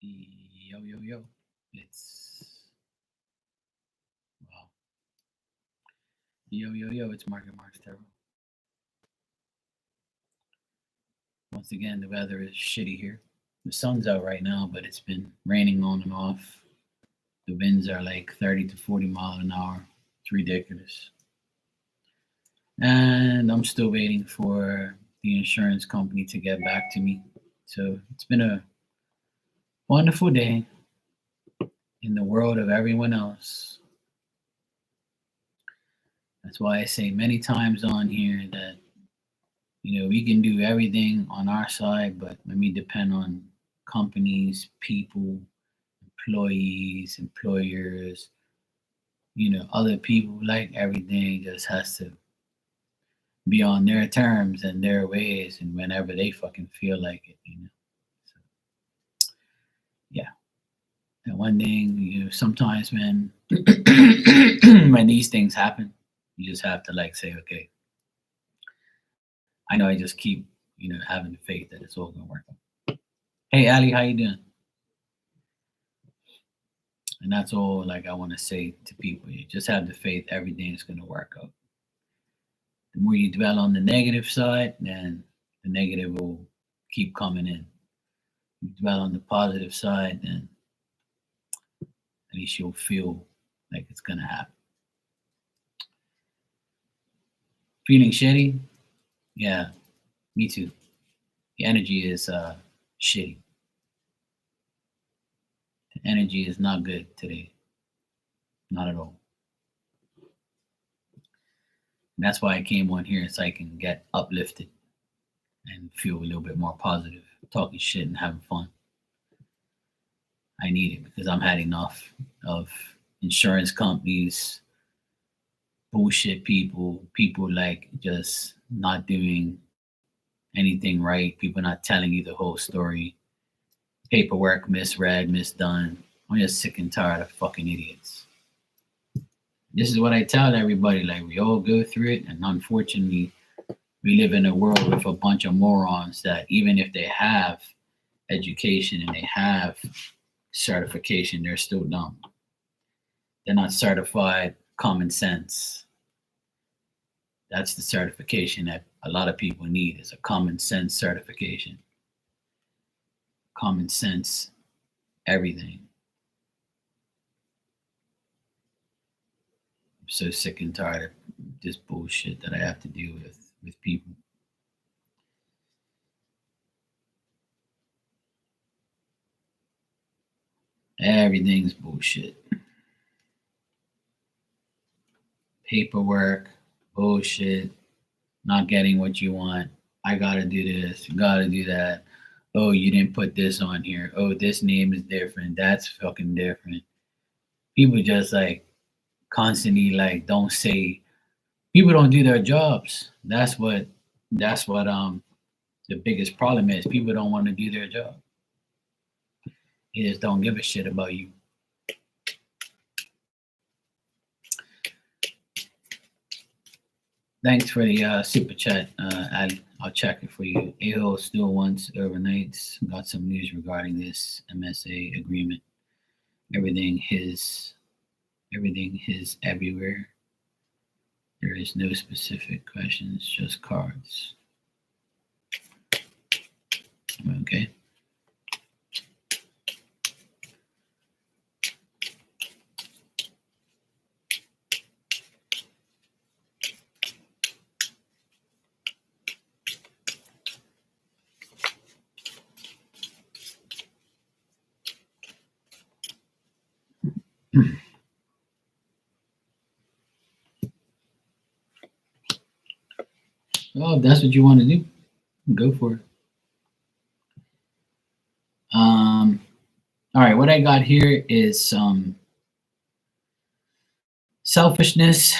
Yo, yo, yo. It's, well, yo, yo, yo. It's Market Marks Terrell. Once again, the weather is shitty here. The sun's out right now, but it's been raining on and off. The winds are like 30 to 40 mile an hour. It's ridiculous. And I'm still waiting for the insurance company to get back to me. So it's been a wonderful day in the world of everyone else. That's why I say many times on here that we can do everything on our side, but when we depend on companies, people, employees, employers, other people, like everything just has to be on their terms and their ways and whenever they fucking feel like it. So, yeah. And one thing, sometimes when when these things happen, you just have to like say, okay, I know I just keep, having the faith that it's all gonna work out. Hey Ali, how you doing? And that's all like I want to say to people. You just have the faith everything's gonna work out. The more you dwell on the negative side, then the negative will keep coming in. You dwell on the positive side, then at least you'll feel like it's gonna happen. Feeling shitty? Yeah, me too. The energy is shitty. The energy is not good today. Not at all. And that's why I came on here so I can get uplifted and feel a little bit more positive, talking shit and having fun. I need it because I'm had enough of insurance companies, bullshit people like just not doing anything right, people not telling you the whole story, paperwork misread, misdone. I'm just sick and tired of fucking idiots. This is what I tell everybody, like we all go through it, and unfortunately we live in a world with a bunch of morons that even if they have education and they have certification, they're still dumb. They're not certified common sense. That's the certification that a lot of people need is a common sense certification. Common sense, everything. I'm so sick and tired of this bullshit that I have to deal with people. Everything's bullshit. Paperwork, bullshit, not getting what you want. I gotta do this, gotta do that. Oh, you didn't put this on here. Oh, this name is different. That's fucking different. People just like constantly like don't say people don't do their jobs. That's what the biggest problem is. People don't want to do their job. They just don't give a shit about you. Thanks for the super chat, Ali. I'll check it for you. AO still wants overnights. Got some news regarding this MSA agreement. Everything his, everything his everywhere. There is no specific questions, just cards. Okay. Well, if that's what you want to do, go for it. All right, what I got here is some selfishness,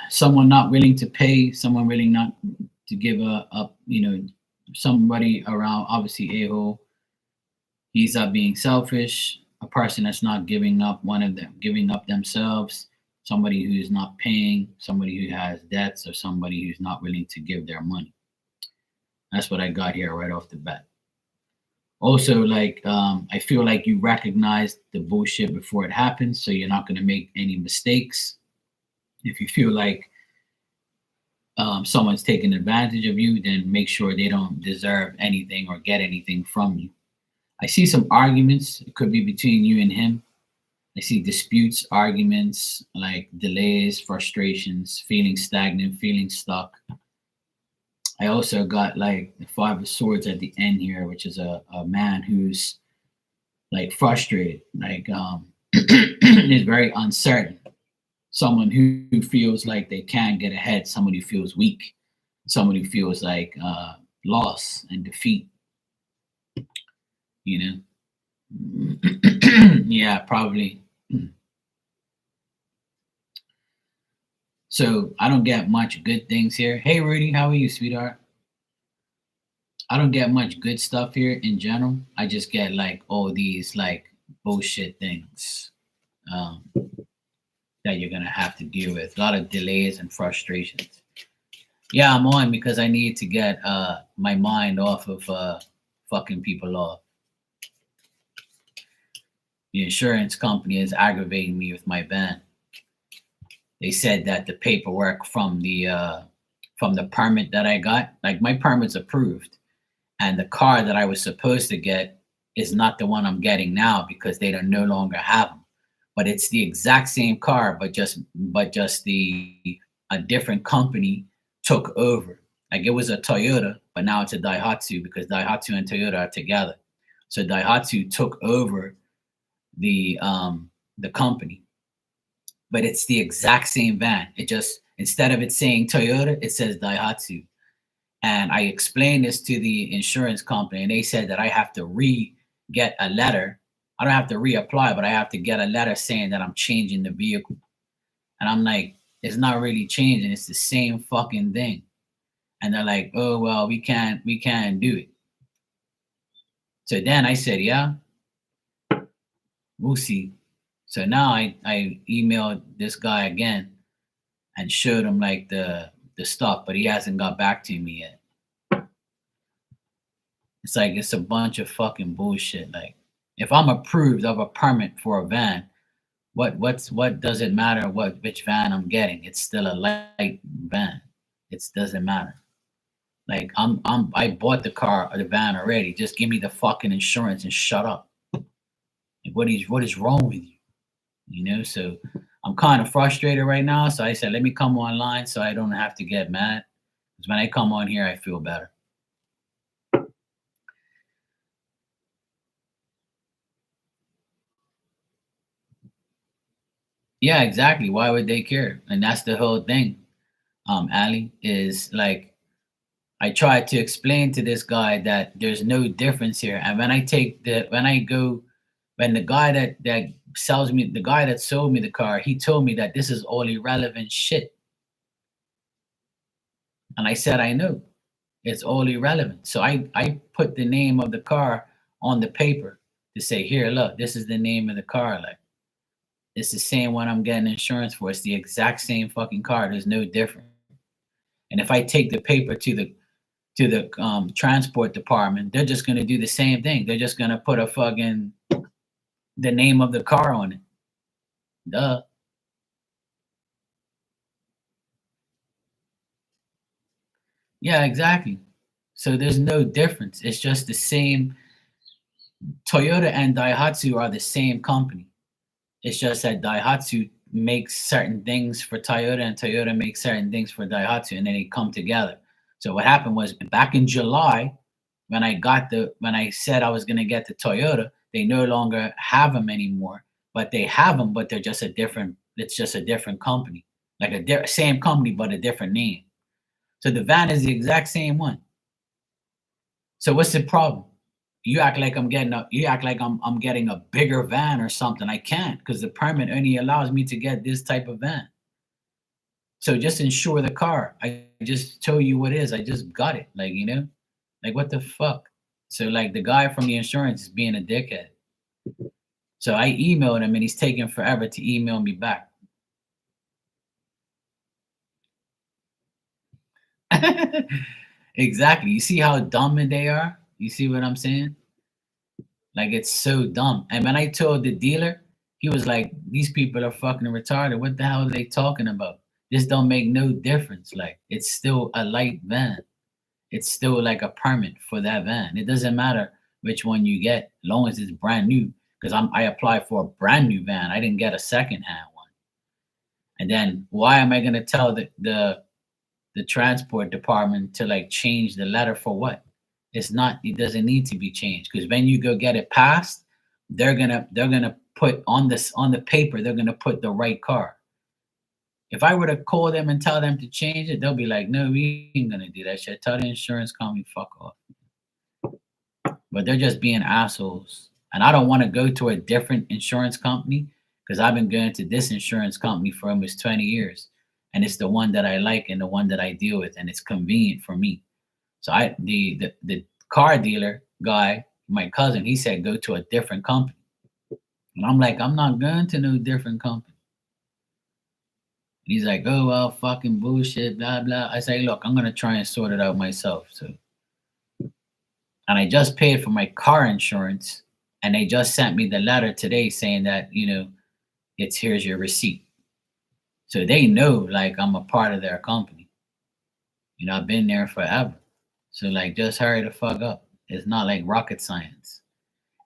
someone not willing to pay, someone willing not to give up, somebody around, obviously a he's up being selfish, a person that's not giving up one of them, giving up themselves, somebody who's not paying, somebody who has debts, or somebody who's not willing to give their money. That's what I got here right off the bat. Also, like I feel like you recognize the bullshit before it happens, so you're not going to make any mistakes. If you feel like someone's taking advantage of you, then make sure they don't deserve anything or get anything from you. I see some arguments. It could be between you and him. I see disputes, arguments, like delays, frustrations, feeling stagnant, feeling stuck. I also got like the Five of Swords at the end here, which is a man who's like frustrated, like is very uncertain. Someone who feels like they can't get ahead, someone who feels weak, someone who feels like loss and defeat, you know. Yeah, probably. So I don't get much good things here. Hey Rudy, how are you, sweetheart? I don't get much good stuff here in general. I just get like all these like bullshit things um, that you're gonna have to deal with. A lot of delays and frustrations. Yeah, I'm on because I need to get my mind off of fucking people off. The insurance company is aggravating me with my van. They said that the paperwork from the permit that I got, like my permit's approved, and the car that I was supposed to get is not the one I'm getting now because they don't no longer have them. But it's the exact same car, but just the a different company took over. Like it was a Toyota, but now it's a Daihatsu because Daihatsu and Toyota are together. So Daihatsu took over the company, but it's the exact same van. It just instead of it saying Toyota, it says Daihatsu. And I explained this to the insurance company, and they said that I have to get a letter. I don't have to reapply, but I have to get a letter saying that I'm changing the vehicle. And I'm like, it's not really changing. It's the same fucking thing. And they're like, oh well, we can't do it. So then I said, yeah, we'll see. So now I emailed this guy again and showed him like the stuff, but he hasn't got back to me yet. It's like it's a bunch of fucking bullshit. Like if I'm approved of a permit for a van, what does it matter which van I'm getting? It's still a light van. It doesn't matter. Like I bought the car or the van already. Just give me the fucking insurance and shut up. Like what is wrong with you? You know, so I'm kind of frustrated right now. So I said, let me come online so I don't have to get mad. Because when I come on here, I feel better. Yeah, exactly. Why would they care? And that's the whole thing. Ali, is like I tried to explain to this guy that there's no difference here. And when the guy that sells me, the guy that sold me the car, he told me that this is all irrelevant shit. And I said, I know it's all irrelevant. So I put the name of the car on the paper to say, here, look, this is the name of the car. Like it's the same one I'm getting insurance for. It's the exact same fucking car. There's no difference. And if I take the paper to the transport department, they're just gonna do the same thing. They're just gonna put a fucking the name of the car on it. Duh. Yeah, exactly. So there's no difference. It's just the same. Toyota and Daihatsu are the same company. It's just that Daihatsu makes certain things for Toyota and Toyota makes certain things for Daihatsu, and then they come together. So what happened was back in July, when I said I was gonna get the Toyota, they no longer have them anymore. But they have them, but they're just a different. It's just a different company, like same company but a different name. So the van is the exact same one. So what's the problem? You act like I'm getting a bigger van or something. I can't because the permit only allows me to get this type of van. So just insure the car. I just tell you what it is. I just got it. Like, like what the fuck? So like the guy from the insurance is being a dickhead. So I emailed him and he's taking forever to email me back. Exactly. You see how dumb they are? You see what I'm saying? Like it's so dumb. And when I told the dealer, he was like, "These people are fucking retarded. What the hell are they talking about? This don't make no difference. Like it's still a light van. It's still like a permit for that van. It doesn't matter which one you get, as long as it's brand new. Because I applied for a brand new van. I didn't get a secondhand one. And then why am I gonna tell the transport department to like change the letter for what? It's not, it doesn't need to be changed because when you go get it passed, they're gonna put on this on the paper, they're gonna put the right car. If I were to call them and tell them to change it, they'll be like, no, we ain't gonna do that shit. Tell the insurance company, fuck off. But they're just being assholes. And I don't want to go to a different insurance company because I've been going to this insurance company for almost 20 years. And it's the one that I like and the one that I deal with, and it's convenient for me. So the car dealer guy, my cousin, he said go to a different company. And I'm like, I'm not going to no different company. And he's like, oh well, fucking bullshit, blah blah. I say, look, I'm gonna try and sort it out myself. So, and I just paid for my car insurance, and they just sent me the letter today saying that, it's here's your receipt. So they know like I'm a part of their company. I've been there forever. So like just hurry the fuck up. It's not like rocket science.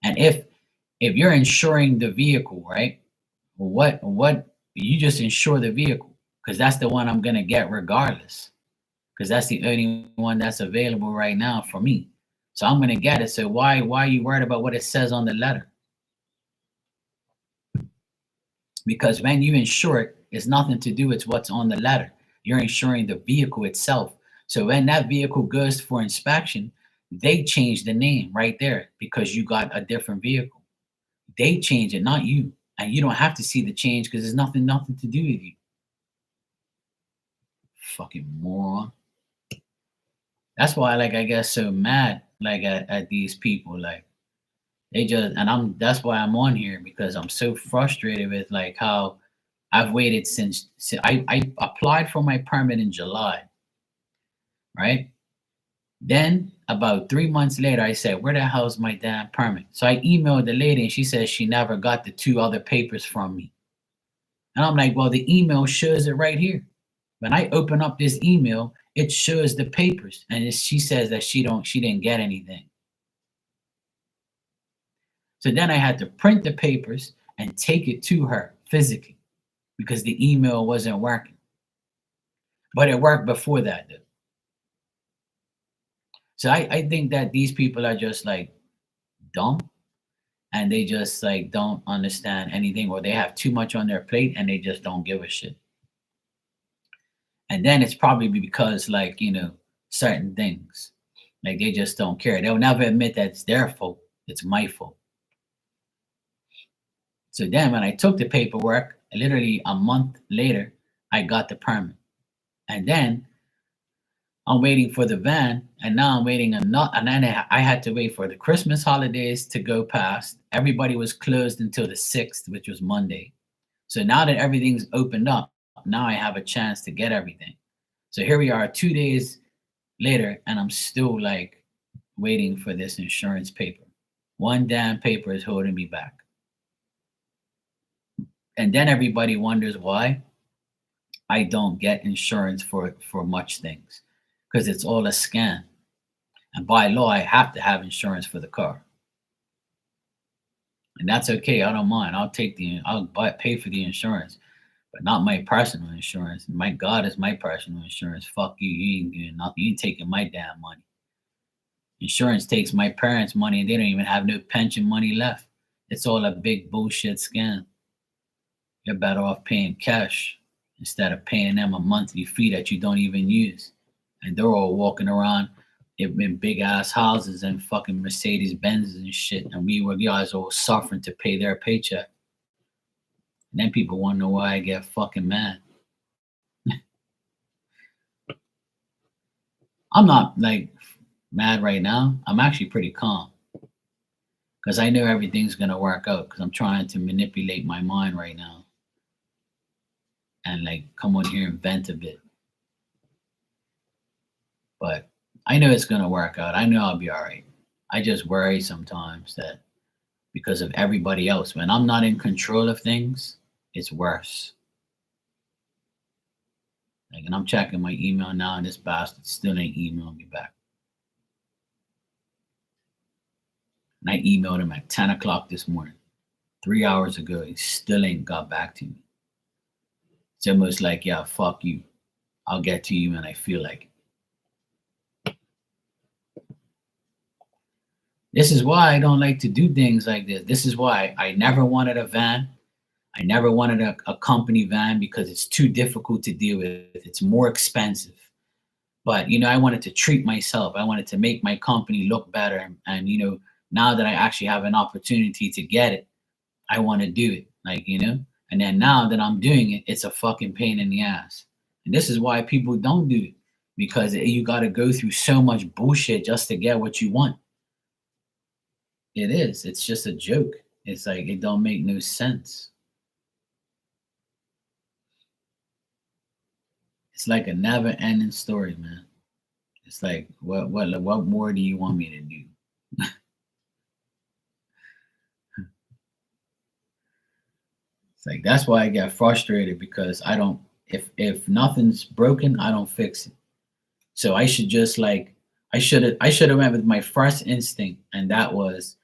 And if you're insuring the vehicle, right? What you just insure the vehicle because that's the one I'm gonna get regardless. Because that's the only one that's available right now for me. So I'm gonna get it. So why are you worried about what it says on the letter? Because when you insure it, it's nothing to do with what's on the letter. You're insuring the vehicle itself. So when that vehicle goes for inspection, they change the name right there because you got a different vehicle. They change it, not you. And you don't have to see the change because there's nothing to do with you. Fucking moron. That's why like I get so mad like at these people. Like they just and I'm that's why I'm on here because I'm so frustrated with like how I've waited since I applied for my permit in July, right? Then about 3 months later, I said, "Where the hell's my damn permit?" So I emailed the lady, and she says she never got the two other papers from me. And I'm like, "Well, the email shows it right here." When I open up this email, it shows the papers, and she says that she didn't get anything. So then I had to print the papers and take it to her physically because the email wasn't working. But it worked before that, though. So I think that these people are just like dumb and they just like don't understand anything or they have too much on their plate and they just don't give a shit. And then it's probably because like, certain things. Like they just don't care. They'll never admit that it's their fault. It's my fault. So then when I took the paperwork, literally a month later, I got the permit. And then I'm waiting for the van, and now I'm waiting and then I had to wait for the Christmas holidays to go past. Everybody was closed until the 6th, which was Monday. So now that everything's opened up, now I have a chance to get everything. So here we are 2 days later, and I'm still like waiting for this insurance paper. One damn paper is holding me back. And then everybody wonders why I don't get insurance for much things because it's all a scam. And by law, I have to have insurance for the car. And that's okay. I don't mind. Pay for the insurance, but not my personal insurance. My God is my personal insurance. Fuck you. You ain't doing nothing. You ain't taking my damn money. Insurance takes my parents' money and they don't even have no pension money left. It's all a big bullshit scam. You're better off paying cash instead of paying them a monthly fee that you don't even use. And they're all walking around in big ass houses and fucking Mercedes Benzes and shit. And we were guys all suffering to pay their paycheck. And then people wonder why I get fucking mad. I'm not like mad right now. I'm actually pretty calm because I know everything's gonna work out because I'm trying to manipulate my mind right now and like come on here and vent a bit. But I know it's gonna work out. I know I'll be all right. I just worry sometimes that because of everybody else. When I'm not in control of things, it's worse. Like, and I'm checking my email now, and this bastard still ain't emailing me back. And I emailed him at 10 o'clock this morning, 3 hours ago. He still ain't got back to me. It's almost like, yeah, fuck you. I'll get to you when I feel like it. This is why I don't like to do things like this. This is why I never wanted a van. I never wanted a company van because it's too difficult to deal with. It's more expensive. But, I wanted to treat myself. I wanted to make my company look better. And, now that I actually have an opportunity to get it, I want to do it. And then now that I'm doing it, it's a fucking pain in the ass. And this is why people don't do it, because you got to go through so much bullshit just to get what you want. It is. It's just a joke. It's like, it don't make no sense. It's like a never ending story, man. It's like, what more do you want me to do? It's like, that's why I get frustrated, because I don't, if nothing's broken, I don't fix it. So I should just I should have went with my first instinct, and that was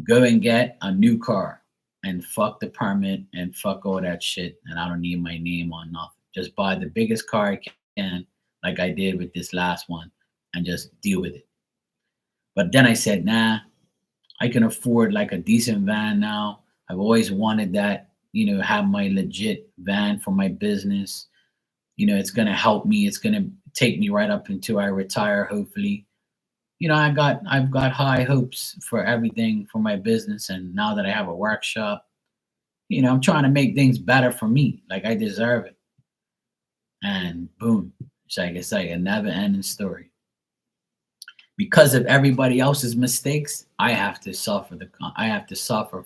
go and get a new car and fuck the permit and fuck all that shit. And I don't need my name on nothing. Just buy the biggest car I can, like I did with this last one, and just deal with it. But then I said, nah, I can afford like a decent van now. I've always wanted that, have my legit van for my business. It's going to help me. It's going to take me right up until I retire, hopefully. I've got high hopes for everything for my business. And now that I have a workshop, I'm trying to make things better for me. Like, I deserve it. And boom, it's like a never ending story. Because of everybody else's mistakes, I have to suffer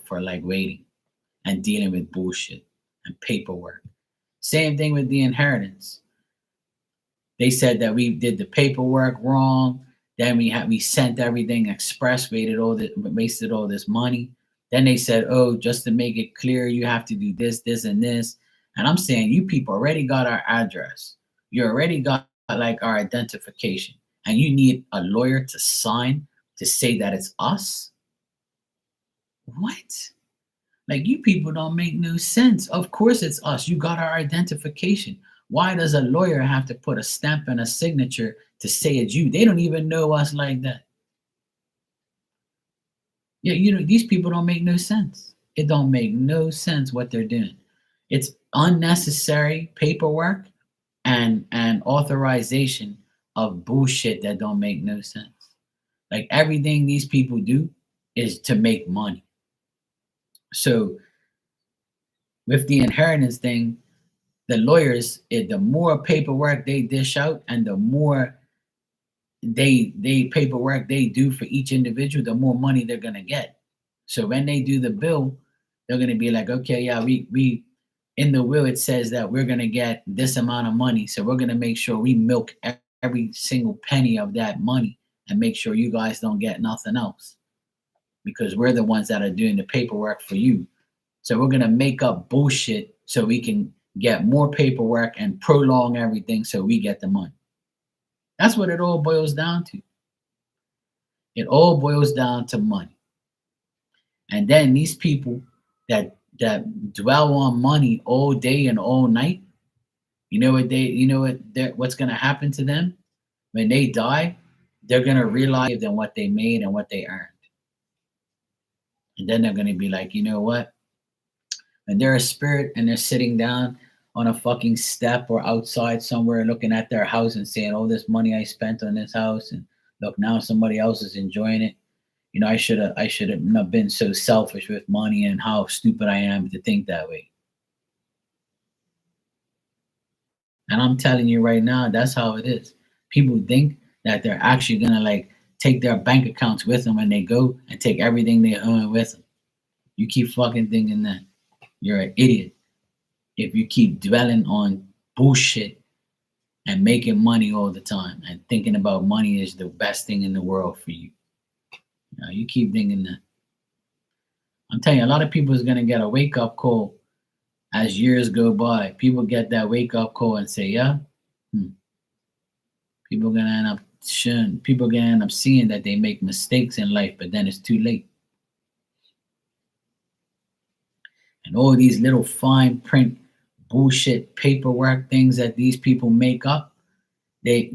for like waiting and dealing with bullshit and paperwork. Same thing with the inheritance. They said that we did the paperwork wrong. Then we sent everything express, wasted all this money. Then they said, oh, just to make it clear, you have to do this, this, and this. And I'm saying, you people already got our address. You already got like our identification. And you need a lawyer to sign to say that it's us? What? Like, you people don't make no sense. Of course it's us. You got our identification. Why does a lawyer have to put a stamp and a signature to say it's you? They don't even know us like that. Yeah, these people don't make no sense. It don't make no sense what they're doing. It's unnecessary paperwork and authorization of bullshit that don't make no sense. Like, everything these people do is to make money. So with the inheritance thing, the lawyers, the more paperwork they dish out and the more they paperwork they do for each individual, the more money they're gonna get. So when they do the bill, they're gonna be like, okay, yeah, we in the will it says that we're gonna get this amount of money, so we're gonna make sure we milk every single penny of that money and make sure you guys don't get nothing else, because we're the ones that are doing the paperwork for you. So we're gonna make up bullshit so we can get more paperwork and prolong everything so we get the money. That's what it all boils down to. It all boils down to money. And then these people that dwell on money all day and all night, what's gonna happen to them when they die? They're gonna realize than what they made and what they earned. And then they're gonna be like, you know what? And they're a spirit and they're sitting down on a fucking step or outside somewhere looking at their house and saying, oh, this money I spent on this house, and look, now somebody else is enjoying it. I should have not been so selfish with money, and how stupid I am to think that way. And I'm telling you right now, that's how it is. People think that they're actually gonna like take their bank accounts with them when they go and take everything they own with them. You keep fucking thinking that. You're an idiot if you keep dwelling on bullshit and making money all the time and thinking about money is the best thing in the world for you. You keep thinking that. I'm telling you, a lot of people is gonna get a wake up call as years go by. People get that wake up call and say, yeah, hmm, people gonna end up people gonna end up seeing that they make mistakes in life, but then it's too late. And all these little fine print bullshit paperwork things that these people make up, they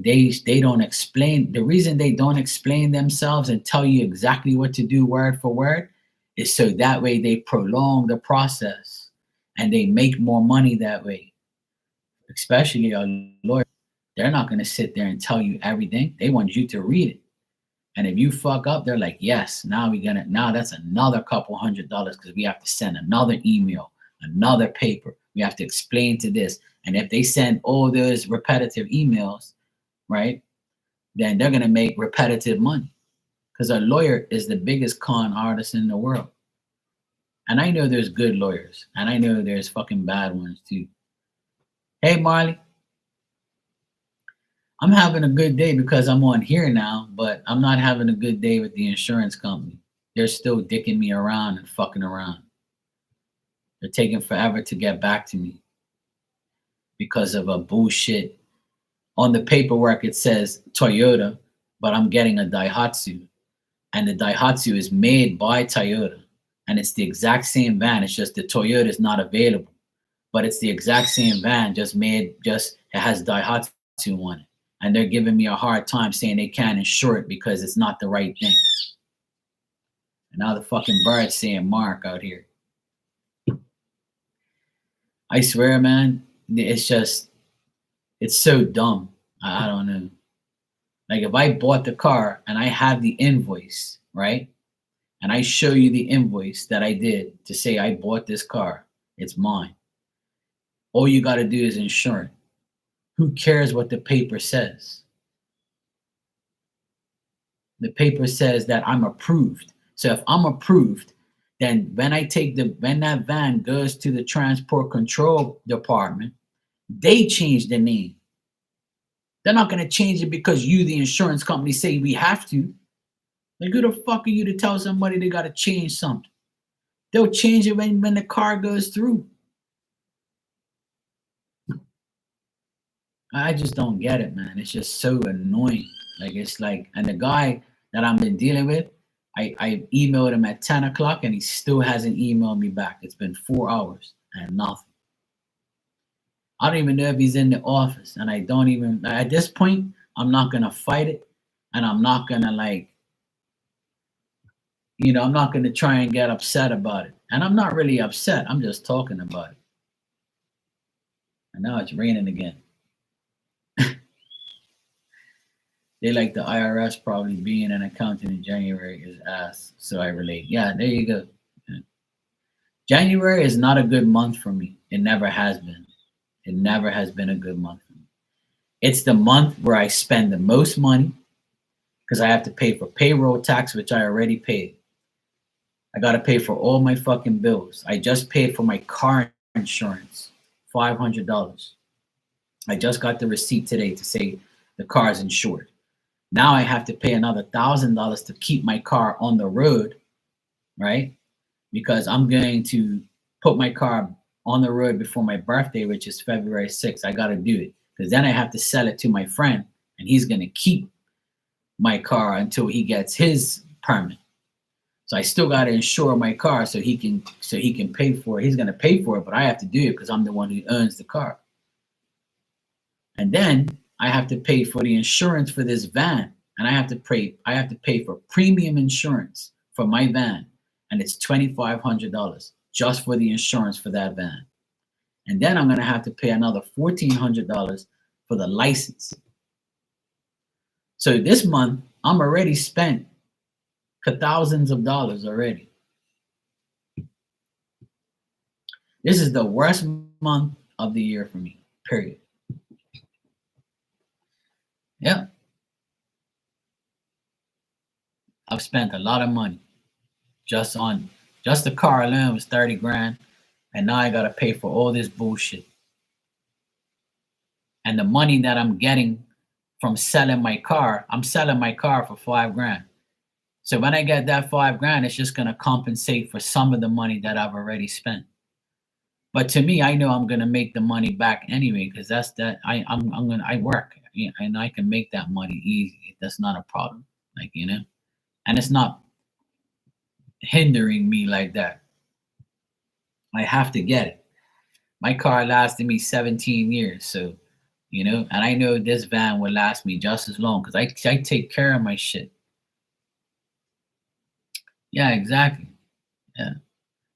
don't explain. The reason they don't explain themselves and tell you exactly what to do word for word is so that way they prolong the process and they make more money that way. Especially a lawyer, they're not going to sit there and tell you everything. They want you to read it. And if you fuck up, they're like, yes, now that's another couple $100 because we have to send another email, another paper. We have to explain to this. And if they send all those repetitive emails, right, then they're going to make repetitive money because a lawyer is the biggest con artist in the world. And I know there's good lawyers and I know there's fucking bad ones too. Hey, Marley, I'm having a good day because I'm on here now, but I'm not having a good day with the insurance company. They're still dicking me around and fucking around. They're taking forever to get back to me because of a bullshit. On the paperwork, it says Toyota, but I'm getting a Daihatsu. And the Daihatsu is made by Toyota. And it's the exact same van. It's just the Toyota is not available. But it's the exact same van, it has Daihatsu on it. And they're giving me a hard time saying they can't insure it because it's not the right thing. And now the fucking bird's saying Mark out here. I swear, man, it's so dumb. I don't know. Like if I bought the car and I have the invoice, right? And I show you the invoice that I did to say I bought this car, it's mine. All you got to do is insure it. Who cares what the paper says? The paper says that I'm approved. So if I'm approved, then when that van goes to the transport control department, they change the name. They're not going to change it because you, the insurance company, say we have to. Like, who the fuck are you to tell somebody they got to change something? They'll change it when the car goes through. I just don't get it, man. It's just so annoying. Like, it's like, and the guy that I've been dealing with, I emailed him at 10 o'clock and he still hasn't emailed me back. It's been 4 hours and nothing. I don't even know if he's in the office. And I don't even, at this point, I'm not going to fight it. And I'm not going to I'm not going to try and get upset about it. And I'm not really upset. I'm just talking about it. And now it's raining again. They like the IRS probably being an accountant in January is ass. So I relate. Yeah, there you go. Yeah. January is not a good month for me. It never has been. It never has been a good month for me. It's the month where I spend the most money because I have to pay for payroll tax, which I already paid. I got to pay for all my fucking bills. I just paid for my car insurance, $500. I just got the receipt today to say the car is insured. Now I have to pay another $1,000 to keep my car on the road, right? Because I'm going to put my car on the road before my birthday, which is February 6th. I got to do it because then I have to sell it to my friend and he's going to keep my car until he gets his permit. So I still got to insure my car so he can pay for it. He's going to pay for it, but I have to do it because I'm the one who owns the car. And then I have to pay for the insurance for this van, and I have to pay for premium insurance for my van, and it's $2,500 just for the insurance for that van. And then I'm going to have to pay another $1,400 for the license. So this month I'm already spent thousands of dollars already. This is the worst month of the year for me, period. Yeah. I've spent a lot of money just the car alone was 30 grand. And now I got to pay for all this bullshit. And the money that I'm getting from selling my car, I'm selling my car for 5 grand. So when I get that 5 grand, it's just gonna compensate for some of the money that I've already spent. But to me, I know I'm gonna make the money back anyway because that's that I'm gonna I work, and I can make that money easy. That's not a problem, like, and it's not hindering me like that. I have to get it. My car lasted me 17 years, so and I know this van will last me just as long because I take care of my shit. Yeah, exactly. Yeah,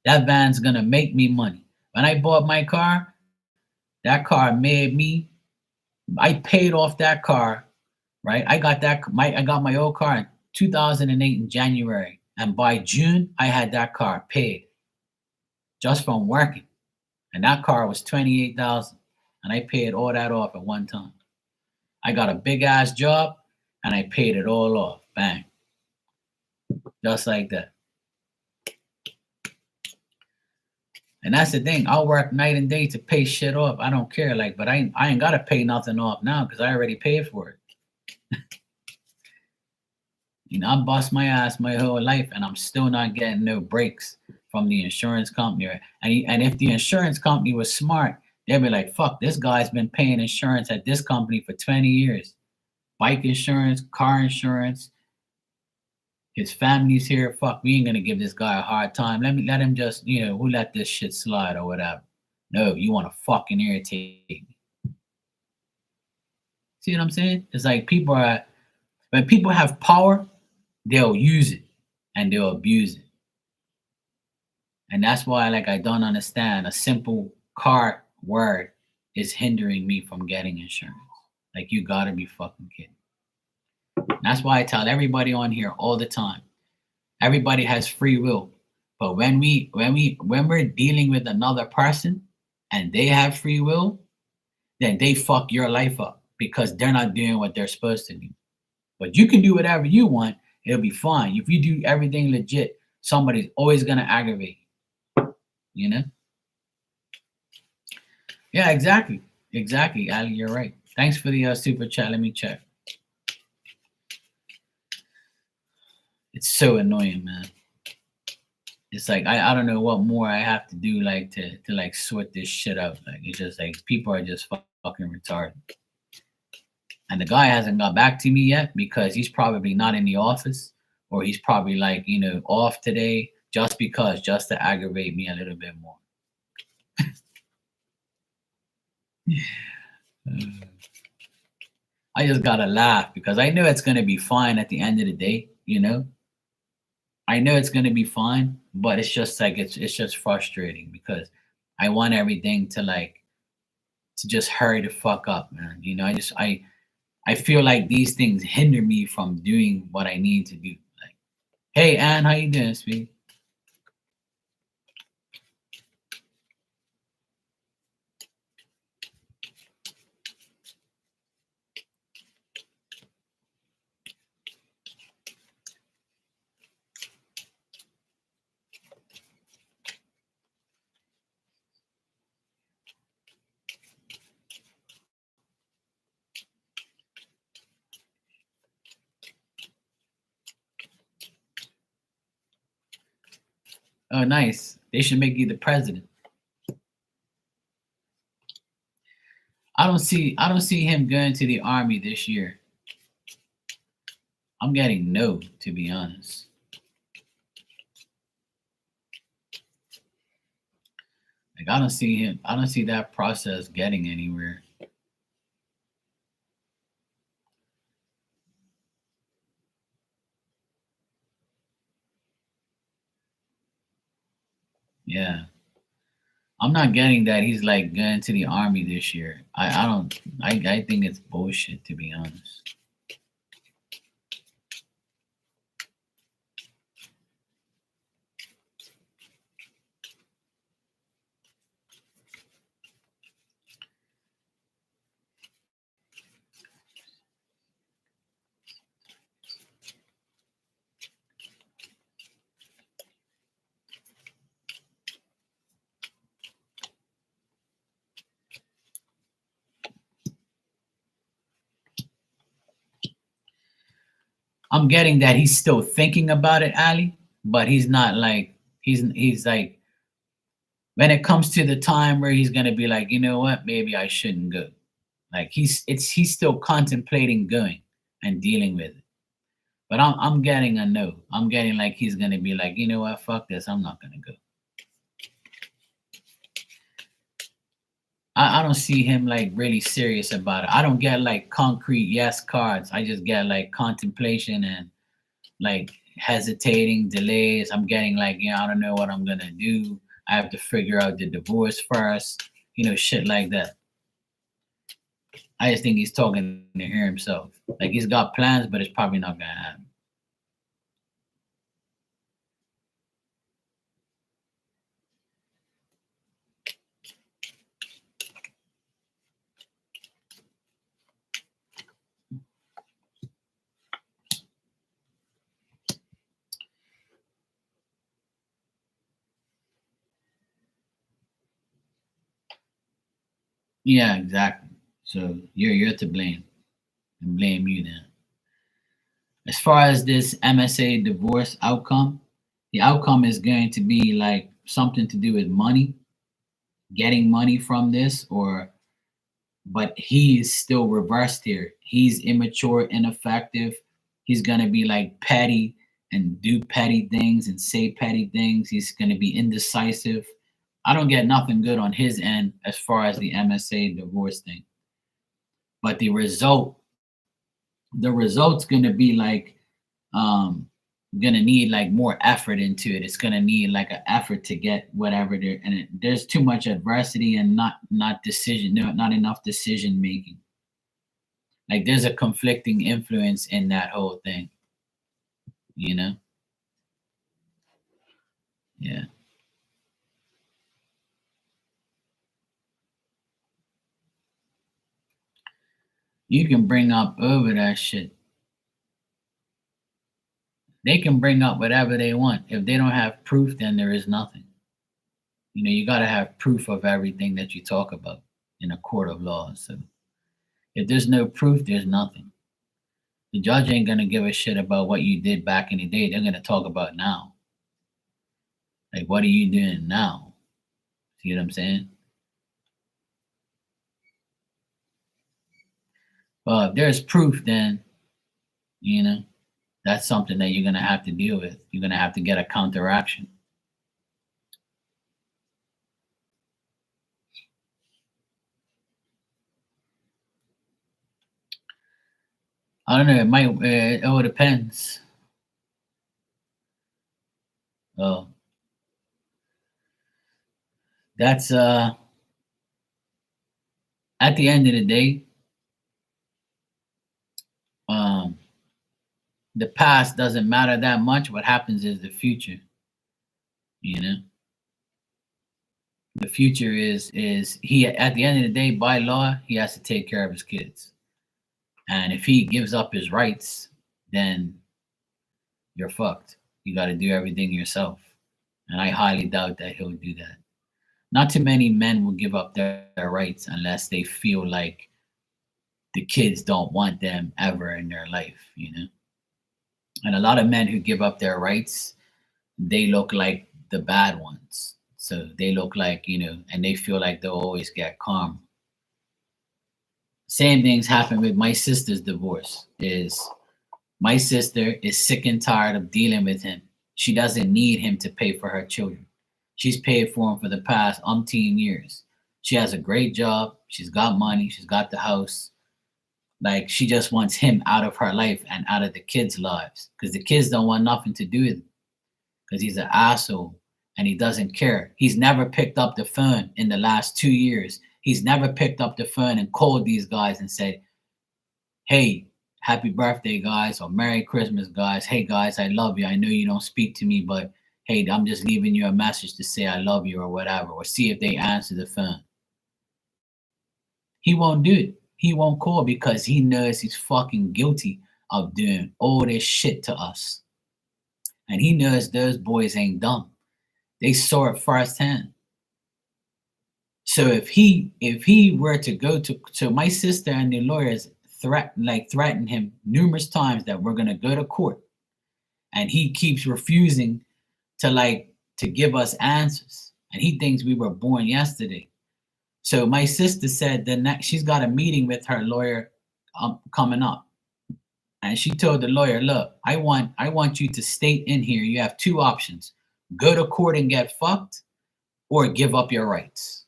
that van's gonna make me money. When I bought my car, that car made me. I paid off that car, right? I got my old car in 2008 in January, and by June I had that car paid just from working, and that car was 28,000, and I paid all that off at one time. I got a big ass job, and I paid it all off, bang, just like that. And that's the thing. I'll work night and day to pay shit off. I don't care, like, but I ain't gotta pay nothing off now because I already paid for it. I bust my ass my whole life, and I'm still not getting no breaks from the insurance company. And if the insurance company was smart, they'd be like, "Fuck, this guy's been paying insurance at this company for 20 years, bike insurance, car insurance. His family's here. Fuck, we ain't gonna give this guy a hard time. Let him just, who let this shit slide or whatever." No, you want to fucking irritate me. See what I'm saying? It's like when people have power, they'll use it and they'll abuse it. And that's why, like, I don't understand a simple car word is hindering me from getting insurance. Like, you gotta be fucking kidding. That's why I tell everybody on here all the time. Everybody has free will. But when we're dealing with another person and they have free will, then they fuck your life up because they're not doing what they're supposed to do. But you can do whatever you want, it'll be fine. If you do everything legit, somebody's always gonna aggravate you, Yeah, exactly. Exactly, Ali, you're right. Thanks for the super chat. Let me check. It's so annoying, man. It's like I don't know what more I have to do, like, to like sort this shit out. Like, it's just like people are just fucking retarded. And the guy hasn't got back to me yet because he's probably not in the office, or he's probably, like, off today just to aggravate me a little bit more. I just gotta laugh because I know it's gonna be fine at the end of the day, I know it's gonna be fine, but it's just like it's just frustrating because I want everything to just hurry the fuck up, man. I feel like these things hinder me from doing what I need to do. Like, hey Ann, how you doing, sweetie? Oh, nice. They should make you the president. I don't see him going to the army this year. I'm getting no, to be honest. Like, I don't see that process getting anywhere. Yeah. I'm not getting that he's like going to the army this year. I don't I think it's bullshit, to be honest. I'm getting that he's still thinking about it, Ali, but he's not like he's like when it comes to the time where he's gonna be like, you know what, maybe I shouldn't go. Like he's still contemplating going and dealing with it. But I'm getting a no. I'm getting like he's gonna be like, you know what, fuck this, I'm not gonna go. I don't see him like really serious about it. I don't get like concrete yes cards. I just get like contemplation and like hesitating, delays. I'm getting like, I don't know what I'm gonna do. I have to figure out the divorce first, shit like that. I just think he's talking to hear himself. Like he's got plans, but it's probably not gonna happen. Yeah, exactly. So you're to blame and blame you then. As far as this MSA divorce outcome, the outcome is going to be like something to do with money, getting money from this, or but he is still reversed here. He's immature, ineffective. He's gonna be like petty and do petty things and say petty things. He's gonna be indecisive. I don't get nothing good on his end as far as the MSA divorce thing. But the result's gonna be like gonna need like more effort into it. It's gonna need like an effort to get whatever there, and there's too much adversity and not enough decision making. Like there's a conflicting influence in that whole thing, you know? Yeah. You can bring up over that shit. They can bring up whatever they want. If they don't have proof, then there is nothing. You got to have proof of everything that you talk about in a court of law. So if there's no proof, there's nothing. The judge ain't going to give a shit about what you did back in the day. They're going to talk about now. Like, what are you doing now? See what I'm saying? Well, if there's proof, then, you know, that's something that you're going to have to deal with. You're going to have to get a counteraction. I don't know. It might. It all depends. Well, that's at the end of the day, um, the past doesn't matter that much. What happens is the future. You know, the future is he at the end of the day, by law, he has to take care of his kids. And if he gives up his rights, then you're fucked. You got to do everything yourself. And I highly doubt that he'll do that. Not too many men will give up their rights unless they feel like the kids don't want them ever in their life, And a lot of men who give up their rights, they look like the bad ones. So they look like, and they feel like they'll always get calm. Same things happen with my sister's divorce. Is my sister is sick and tired of dealing with him. She doesn't need him to pay for her children. She's paid for him for the past umpteen years. She has a great job. She's got money. She's got the house. Like she just wants him out of her life and out of the kids' lives because the kids don't want nothing to do with him because he's an asshole and he doesn't care. He's never picked up the phone in the last 2 years. He's never picked up the phone and called these guys and said, hey, happy birthday, guys, or Merry Christmas, guys. Hey, guys, I love you. I know you don't speak to me, but hey, I'm just leaving you a message to say I love you or whatever, or see if they answer the phone. He won't do it. He won't call because he knows he's fucking guilty of doing all this shit to us. And he knows those boys ain't dumb. They saw it firsthand. So if he were to go to my sister and the lawyers threatened him numerous times that we're gonna go to court, and he keeps refusing to give us answers, and he thinks we were born yesterday. So my sister said the next she's got a meeting with her lawyer coming up, and she told the lawyer, "Look, I want you to state in here you have two options: go to court and get fucked, or give up your rights."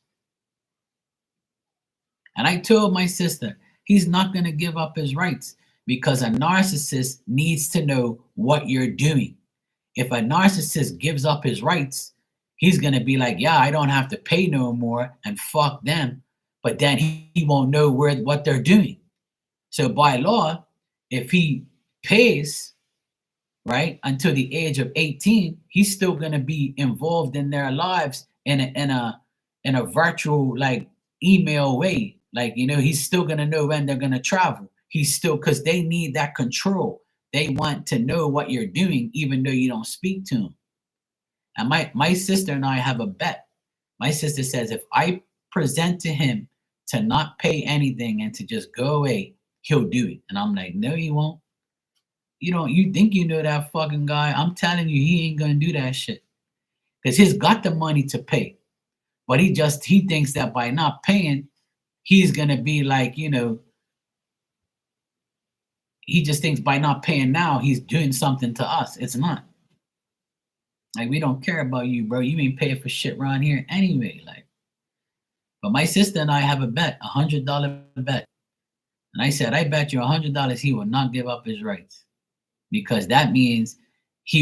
And I told my sister, he's not going to give up his rights because a narcissist needs to know what you're doing. If a narcissist gives up his rights, he's going to be like, yeah, I don't have to pay no more and fuck them. But then he won't know what they're doing. So by law, if he pays, right, until the age of 18, he's still going to be involved in their lives in a virtual email way. He's still going to know when they're going to travel. He's still, because they need that control. They want to know what you're doing, even though you don't speak to them. And my sister and I have a bet. My sister says if I present to him to not pay anything and to just go away, he'll do it. And I'm like, no, he won't. You think you know that fucking guy? I'm telling you, he ain't gonna do that shit. Because he's got the money to pay. But he thinks that by not paying, he's gonna be he just thinks by not paying now, he's doing something to us. It's not. We don't care about you, bro. You ain't paying for shit around here anyway. But my sister and I have a bet, $100 bet. And I said, I bet you $100 he will not give up his rights. Because that means he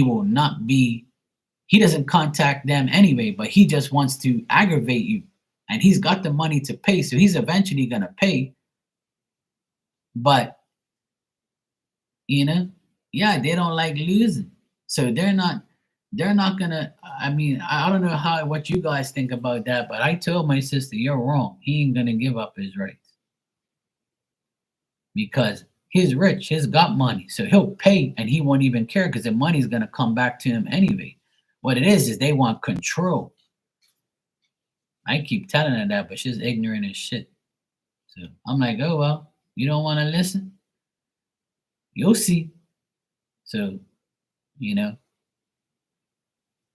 doesn't contact them anyway, but he just wants to aggravate you. And he's got the money to pay, so he's eventually gonna pay. But yeah, they don't like losing. So they're not gonna, I don't know what you guys think about that, but I told my sister, you're wrong. He ain't gonna give up his rights. Because he's rich, he's got money. So he'll pay and he won't even care because the money's gonna come back to him anyway. What it is they want control. I keep telling her that, but she's ignorant as shit. So I'm like, oh well, you don't want to listen? You'll see. So,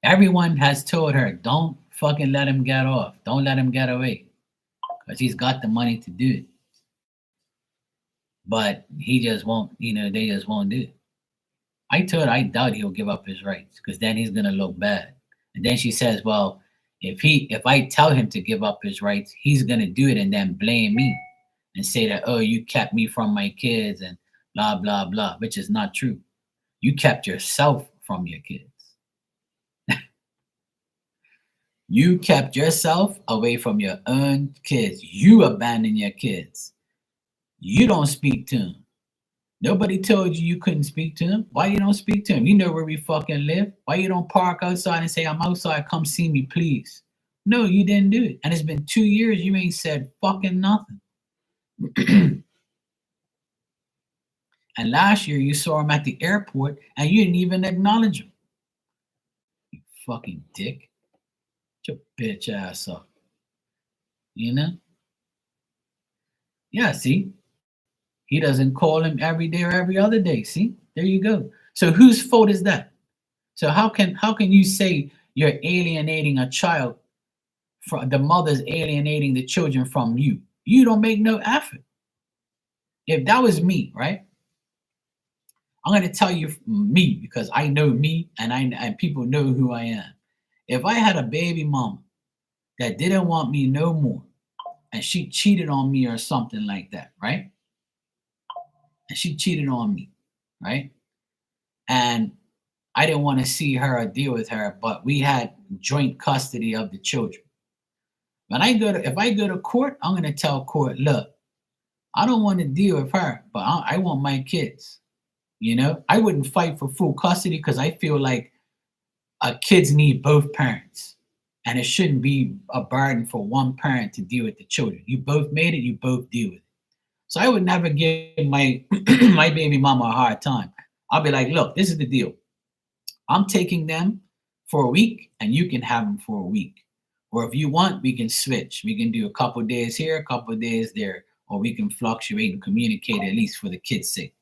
everyone has told her, don't fucking let him get off. Don't let him get away. Because he's got the money to do it. But he just won't, they just won't do it. I told her I doubt he'll give up his rights because then he's going to look bad. And then she says, well, if I tell him to give up his rights, he's going to do it and then blame me and say that, oh, you kept me from my kids and blah, blah, blah, which is not true. You kept yourself from your kids. You kept yourself away from your own kids. You abandoned your kids. You don't speak to them. Nobody told you couldn't speak to him. Why you don't speak to him? You know where we fucking live. Why you don't park outside and say, I'm outside, come see me, please? No, you didn't do it. And it's been 2 years, you ain't said fucking nothing. And last year you saw him at the airport and you didn't even acknowledge him. You fucking dick. Get your bitch ass up. Yeah, see? He doesn't call him every day or every other day. See? There you go. So whose fault is that? So how can you say you're alienating a child from the mother's alienating the children from you? You don't make no effort. If that was me, right? I'm going to tell you me because I know me and people know who I am. If I had a baby mama that didn't want me no more and she cheated on me or something like that, right? And she cheated on me, right? And I didn't want to see her or deal with her, but we had joint custody of the children. If I go to court, I'm going to tell court, look, I don't want to deal with her, but I want my kids. I wouldn't fight for full custody because I feel like kids need both parents. And it shouldn't be a burden for one parent to deal with the children. You both made it, you both deal with it. So I would never give my my baby mama a hard time. I'll be like, look, this is the deal. I'm taking them for a week and you can have them for a week. Or if you want, we can switch. We can do a couple days here, a couple days there. or we can fluctuate and communicate at least for the kids' sake.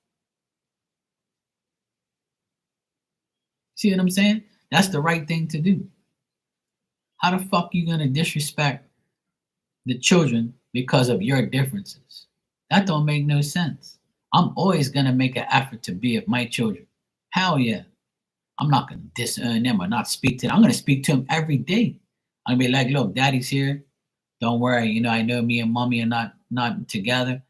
See what I'm saying? That's the right thing to do. How the fuck you gonna disrespect the children because of your differences? That don't make no sense. I'm always gonna make an effort to be with my children. Hell yeah. I'm not gonna disown them or not speak to them. I'm gonna speak to them every day. I'm gonna be like, look, daddy's here. Don't worry, I know me and mommy are not together,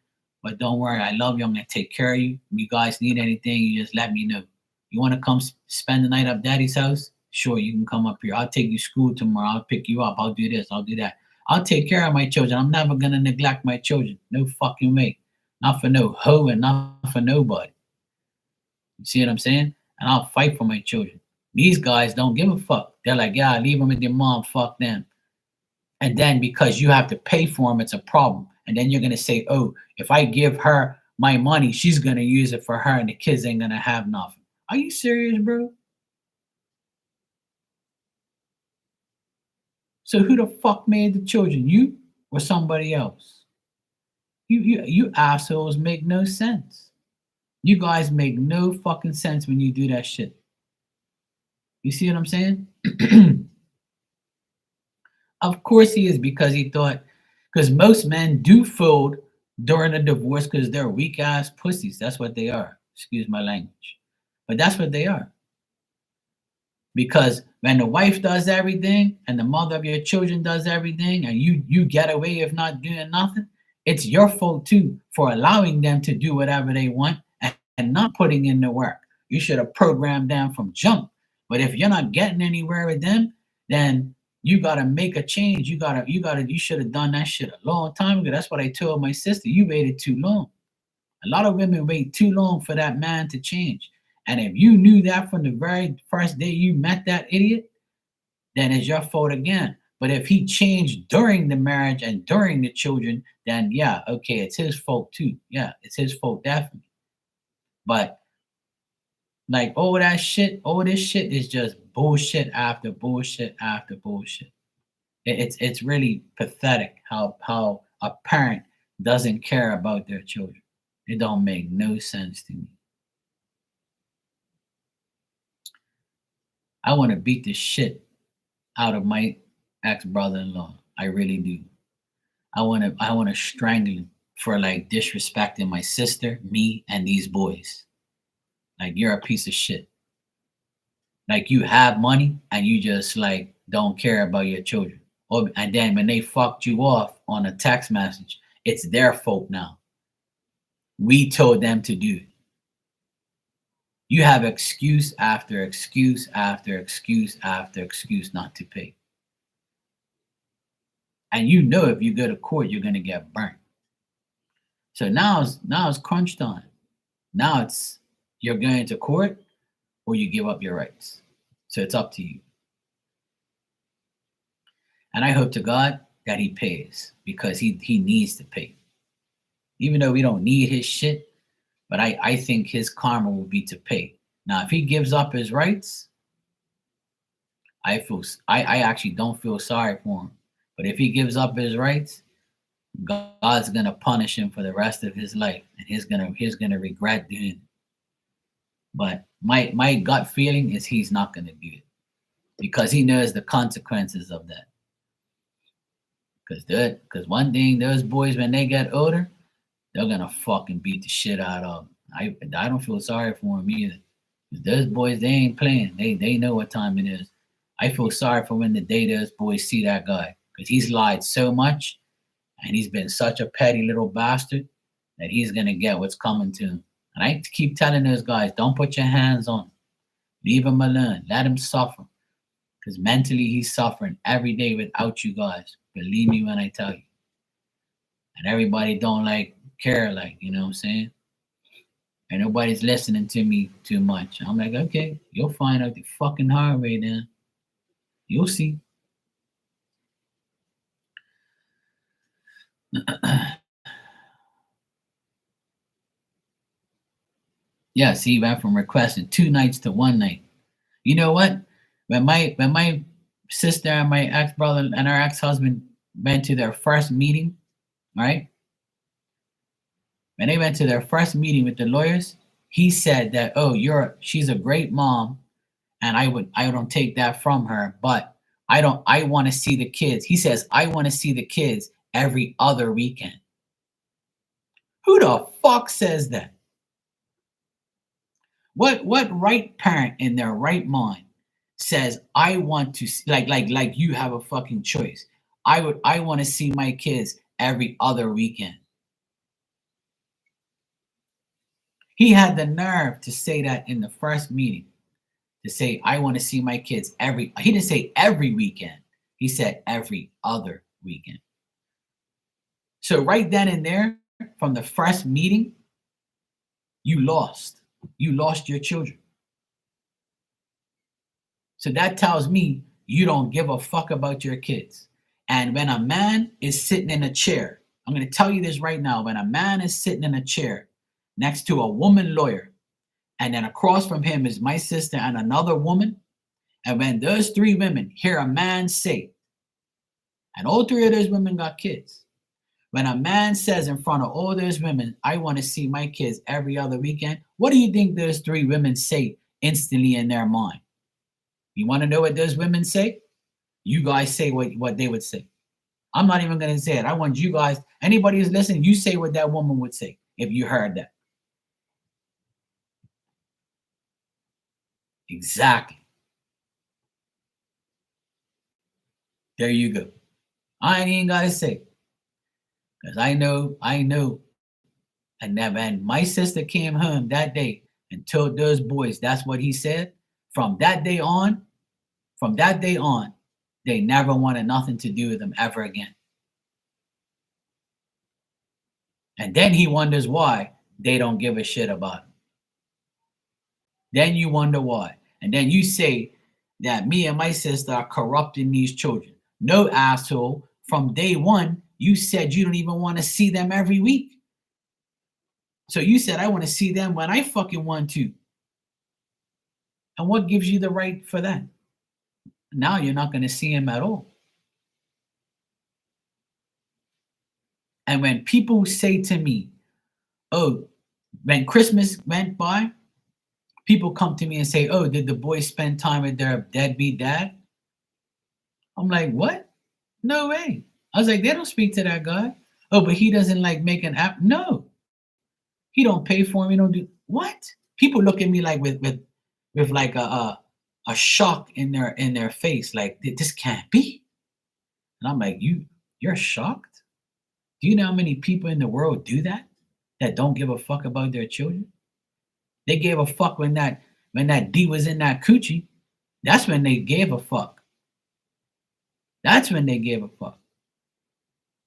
but don't worry, I love you. I'm gonna take care of you. If you guys need anything, you just let me know. You want to come spend the night at daddy's house? Sure, you can come up here. I'll take you to school tomorrow. I'll pick you up. I'll do this. I'll do that. I'll take care of my children. I'm never gonna neglect my children. No fucking way. Not for no hoe and not for nobody. You see what I'm saying? And I'll fight for my children. These guys don't give a fuck. They're like, yeah, leave them with your mom. Fuck them. And then because you have to pay for them, it's a problem. And then you're gonna say, oh, if I give her my money, she's gonna use it for her, and the kids ain't gonna have nothing. Are you serious, bro? So who the fuck made the children? You or somebody else? You assholes make no sense. You guys make no fucking sense when you do that shit. You see what I'm saying? Of course he is, because he thought, because most men do fold during a divorce because they're weak ass pussies. That's what they are. Excuse my language. But that's what they are. Because when the wife does everything and the mother of your children does everything and you get away if not doing nothing, it's your fault too for allowing them to do whatever they want and not putting in the work. You should have programmed them from jump. But if you're not getting anywhere with them, then you gotta make a change. You should have done that shit a long time ago. That's what I told my sister. You waited too long. A lot of women wait too long for that man to change. And if you knew that from the very first day you met that idiot, then it's your fault again. But if he changed during the marriage and during the children, then yeah, okay, it's his fault too. Yeah, it's his fault definitely. But like all this shit is just bullshit after bullshit after bullshit. It's really pathetic how a parent doesn't care about their children. It don't make no sense to me. I want to beat the shit out of my ex brother-in-law. I really do. I want to strangle him for like disrespecting my sister, me, and these boys. Like you're a piece of shit. Like you have money and you just like don't care about your children. And then when they fucked you off on a text message, it's their fault now. We told them to do it. You have excuse after excuse after excuse after excuse not to pay. And you know if you go to court, you're gonna get burnt. So now it's crunch time. Now it's you're going to court or you give up your rights. So it's up to you. And I hope to God that he pays because he needs to pay. Even though we don't need his shit, but I think his karma will be to pay. Now, if he gives up his rights, I actually don't feel sorry for him. But if he gives up his rights, God's gonna punish him for the rest of his life, and he's gonna regret doing it. But my gut feeling is he's not gonna do it because he knows the consequences of that. Because one thing, those boys when they get older, they're gonna fucking beat the shit out of them. I don't feel sorry for them either. Those boys, they ain't playing. They know what time it is. I feel sorry for when the day those boys see that guy because he's lied so much and he's been such a petty little bastard that he's gonna get what's coming to him. And I keep telling those guys, don't put your hands on him. Leave him alone. Let him suffer. Because mentally he's suffering every day without you guys. Believe me when I tell you. And everybody don't care, you know what I'm saying? And nobody's listening to me too much. I'm like, okay, you'll find out the fucking hard way then. You'll see. Yeah, see, he went from requesting 2 nights to 1 night. You know what? When my sister and my ex brother and her ex husband went to their first meeting, right? When they went to their first meeting with the lawyers, he said that, oh, she's a great mom, and I don't take that from her, but I want to see the kids. He says, I want to see the kids every other weekend. Who the fuck says that? What right parent in their right mind says I want to like you have a fucking choice? I want to see my kids every other weekend. He had the nerve to say that in the first meeting. To say I want to see my kids he didn't say every weekend. He said every other weekend. So right then and there, from the first meeting, you lost. You lost your children. So that tells me you don't give a fuck about your kids. And when a man is sitting in a chair, I'm going to tell you this right now. When a man is sitting in a chair next to a woman lawyer, and then across from him is my sister and another woman, and when those three women hear a man say, and all three of those women got kids, when a man says in front of all those women, I want to see my kids every other weekend, what do you think those three women say instantly in their mind? You want to know what those women say? You guys say what they would say. I'm not even going to say it. I want you guys, anybody who's listening, you say what that woman would say if you heard that. Exactly. There you go. I ain't even got to say. Because I know. And then my sister came home that day and told those boys that's what he said. From that day on, they never wanted nothing to do with him ever again. And then he wonders why they don't give a shit about him. Then you wonder why. And then you say that me and my sister are corrupting these children. No, asshole. From day one, you said you don't even want to see them every week. So you said, I want to see them when I fucking want to. And what gives you the right for that? Now you're not going to see him at all. And when people say to me, oh, when Christmas went by, people come to me and say, oh, did the boys spend time with their deadbeat dad? I'm like, what? No way. I was like, they don't speak to that guy. Oh, but he doesn't like make an app. No, he don't pay for him. He don't do what? People look at me like with like a shock in their face, like this can't be. And I'm like, you're shocked? Do you know how many people in the world do that? That don't give a fuck about their children? They gave a fuck when that D was in that coochie. That's when they gave a fuck. That's when they gave a fuck.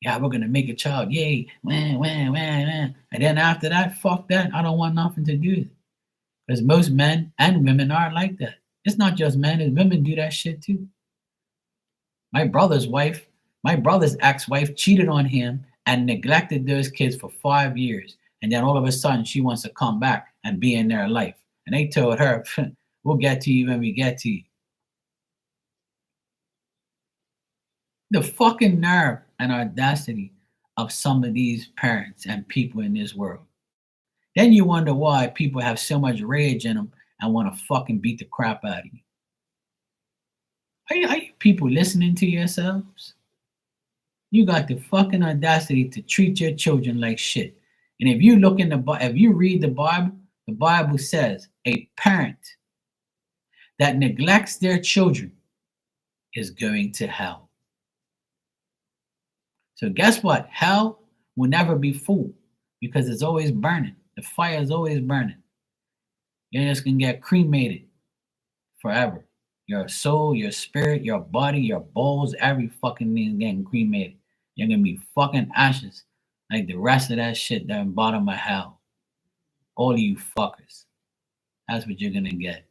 Yeah, we're gonna make a child. Yay, wah. And then after that, fuck that. I don't want nothing to do with it. Because most men and women are like that. It's not just men, and women do that shit too. My brother's ex-wife cheated on him and neglected those kids for 5 years. And then all of a sudden she wants to come back and be in their life. And they told her, we'll get to you when we get to you. The fucking nerve and audacity of some of these parents and people in this world. Then you wonder why people have so much rage in them and want to fucking beat the crap out of you. Are you people listening to yourselves? You got the fucking audacity to treat your children like shit. And if you look in if you read the Bible says a parent that neglects their children is going to hell. So guess what? Hell will never be full because it's always burning. The fire is always burning. You're just gonna get cremated forever. Your soul, your spirit, your body, your balls, every fucking thing getting cremated. You're gonna be fucking ashes like the rest of that shit down bottom of hell. All of you fuckers. That's what you're gonna get.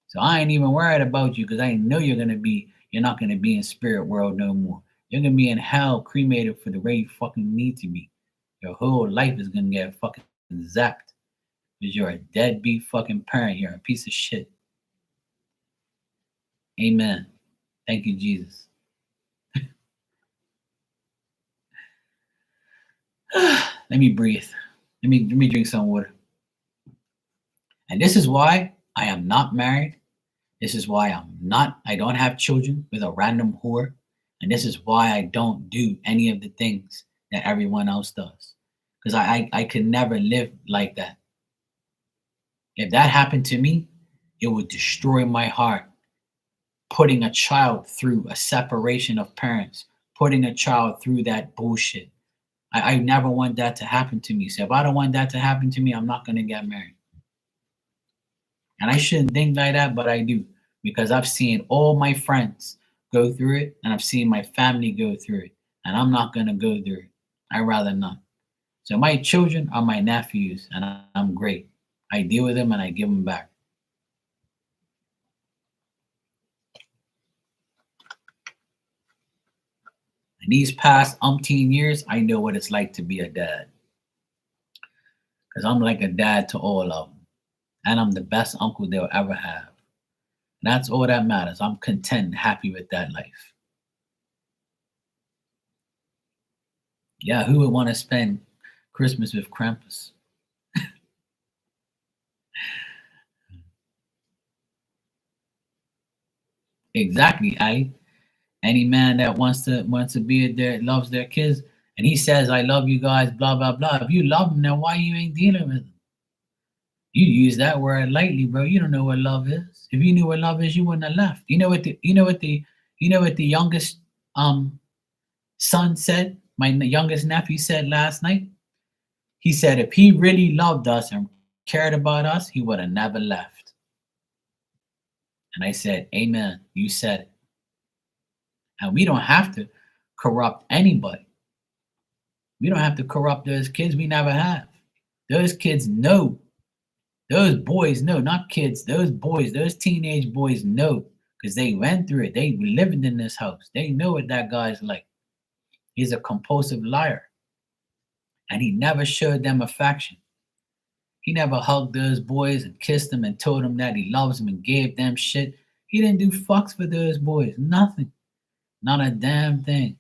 So I ain't even worried about you because I know you're not gonna be in spirit world no more. You're gonna be in hell cremated for the way you fucking need to be. Your whole life is gonna get fucking zapped because you're a deadbeat fucking parent. You're a piece of shit. Amen. Thank you, Jesus. Let me breathe. Let me drink some water. And this is why I am not married. This is why I don't have children with a random whore. And this is why I don't do any of the things that everyone else does. Because I could never live like that. If that happened to me, it would destroy my heart. Putting a child through a separation of parents, putting a child through that bullshit. I never want that to happen to me. So if I don't want that to happen to me, I'm not going to get married. And I shouldn't think like that, but I do, because I've seen all my friends go through it, and I've seen my family go through it, and I'm not going to go through it. I'd rather not. So my children are my nephews, and I'm great. I deal with them and I give them back. In these past umpteen years, I know what it's like to be a dad. Because I'm like a dad to all of them. And I'm the best uncle they'll ever have. And that's all that matters. I'm content and happy with that life. Yeah, who would want to spend Christmas with Krampus? Exactly. Any man that wants to be there, loves their kids, and he says, "I love you guys," blah blah blah. If you love them, then why you ain't dealing with them? You use that word lightly, bro. You don't know what love is. If you knew what love is, you wouldn't have left. You know what the youngest son said? My youngest nephew said last night. He said if he really loved us and cared about us, he would have never left. And I said, Amen. You said it. And we don't have to corrupt anybody. We don't have to corrupt those kids. We never have. Those kids know. Those boys know, not kids. Those boys, those teenage boys know, because they went through it. They living in this house. They know what that guy's like. He's a compulsive liar. And he never showed them affection. He never hugged those boys and kissed them and told them that he loves them and gave them shit. He didn't do fucks for those boys. Nothing. Not a damn thing.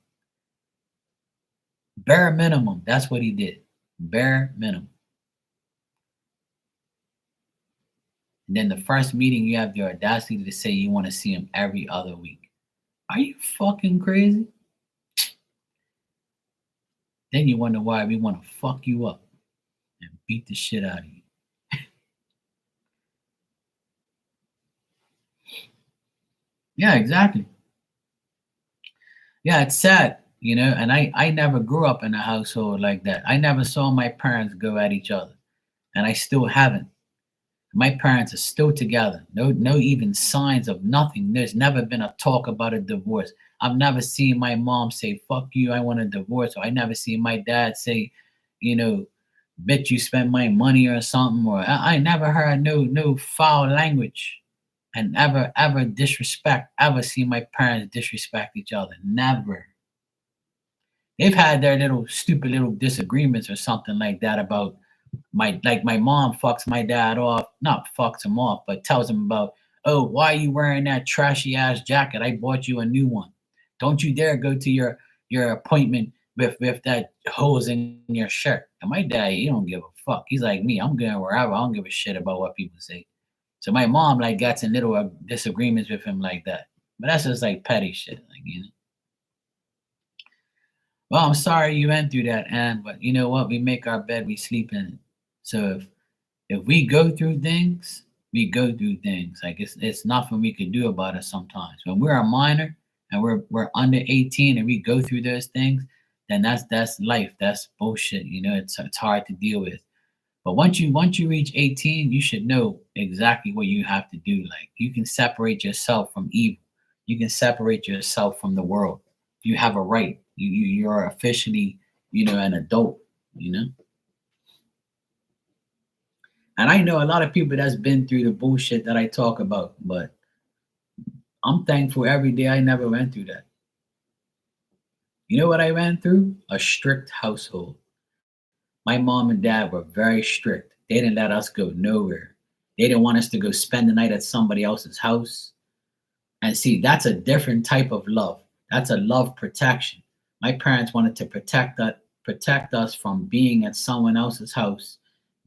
Bare minimum. That's what he did. Bare minimum. And then the first meeting, you have the audacity to say you want to see him every other week. Are you fucking crazy? Then you wonder why we want to fuck you up and beat the shit out of you. Yeah, exactly. Yeah, it's sad, and I never grew up in a household like that. I never saw my parents go at each other, and I still haven't. My parents are still together. No even signs of nothing. There's never been a talk about a divorce. I've never seen my mom say, fuck you, I want a divorce. Or I never seen my dad say, bitch, you spent my money or something. Or I never heard no foul language and ever disrespect. Ever seen my parents disrespect each other. Never. They've had their little stupid little disagreements or something like that about my mom fucks my dad off, not fucks him off, but tells him about, oh, why are you wearing that trashy ass jacket? I bought you a new one. Don't you dare go to your appointment with that holes in your shirt. And my dad, he don't give a fuck. He's like me. I'm going wherever. I don't give a shit about what people say. So my mom like gets in little disagreements with him like that. But that's just like petty shit, Well, I'm sorry you went through that, Anne, but you know what? We make our bed, we sleep in it. So if we go through things, we go through things. Like it's nothing we can do about it sometimes. When we're a minor and we're under 18 and we go through those things, then that's life. That's bullshit. It's hard to deal with. But once you reach 18, you should know exactly what you have to do. Like you can separate yourself from evil. You can separate yourself from the world. You have a right. You're officially, an adult, And I know a lot of people that's been through the bullshit that I talk about, but I'm thankful every day I never went through that. You know what I went through? A strict household. My mom and dad were very strict. They didn't let us go nowhere. They didn't want us to go spend the night at somebody else's house. And see, that's a different type of love. That's a love protection. My parents wanted to protect us from being at someone else's house,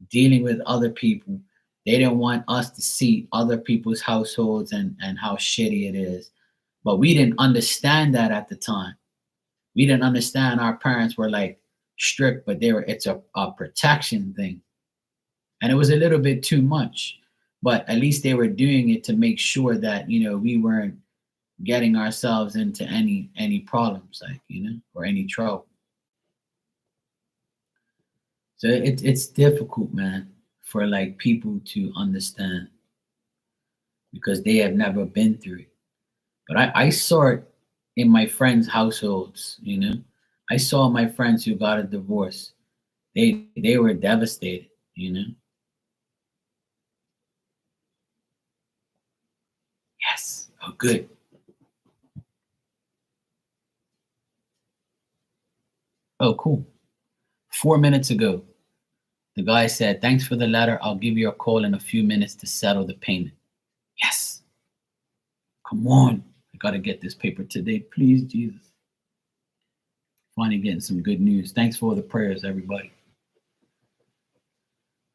dealing with other people. They didn't want us to see other people's households and how shitty it is. But we didn't understand that at the time. We didn't understand our parents were like strict, but it's a protection thing. And it was a little bit too much. But at least they were doing it to make sure that, we weren't getting ourselves into any problems, like, or any trouble. So it's difficult, man, for like people to understand because they have never been through it. But I saw it in my friends' households, I saw my friends who got a divorce. They were devastated. Yes. Oh, good. Oh, cool. 4 minutes ago, the guy said, "Thanks for the letter. I'll give you a call in a few minutes to settle the payment." Yes. Come on. I got to get this paper today. Please, Jesus. Finally getting some good news. Thanks for all the prayers, everybody.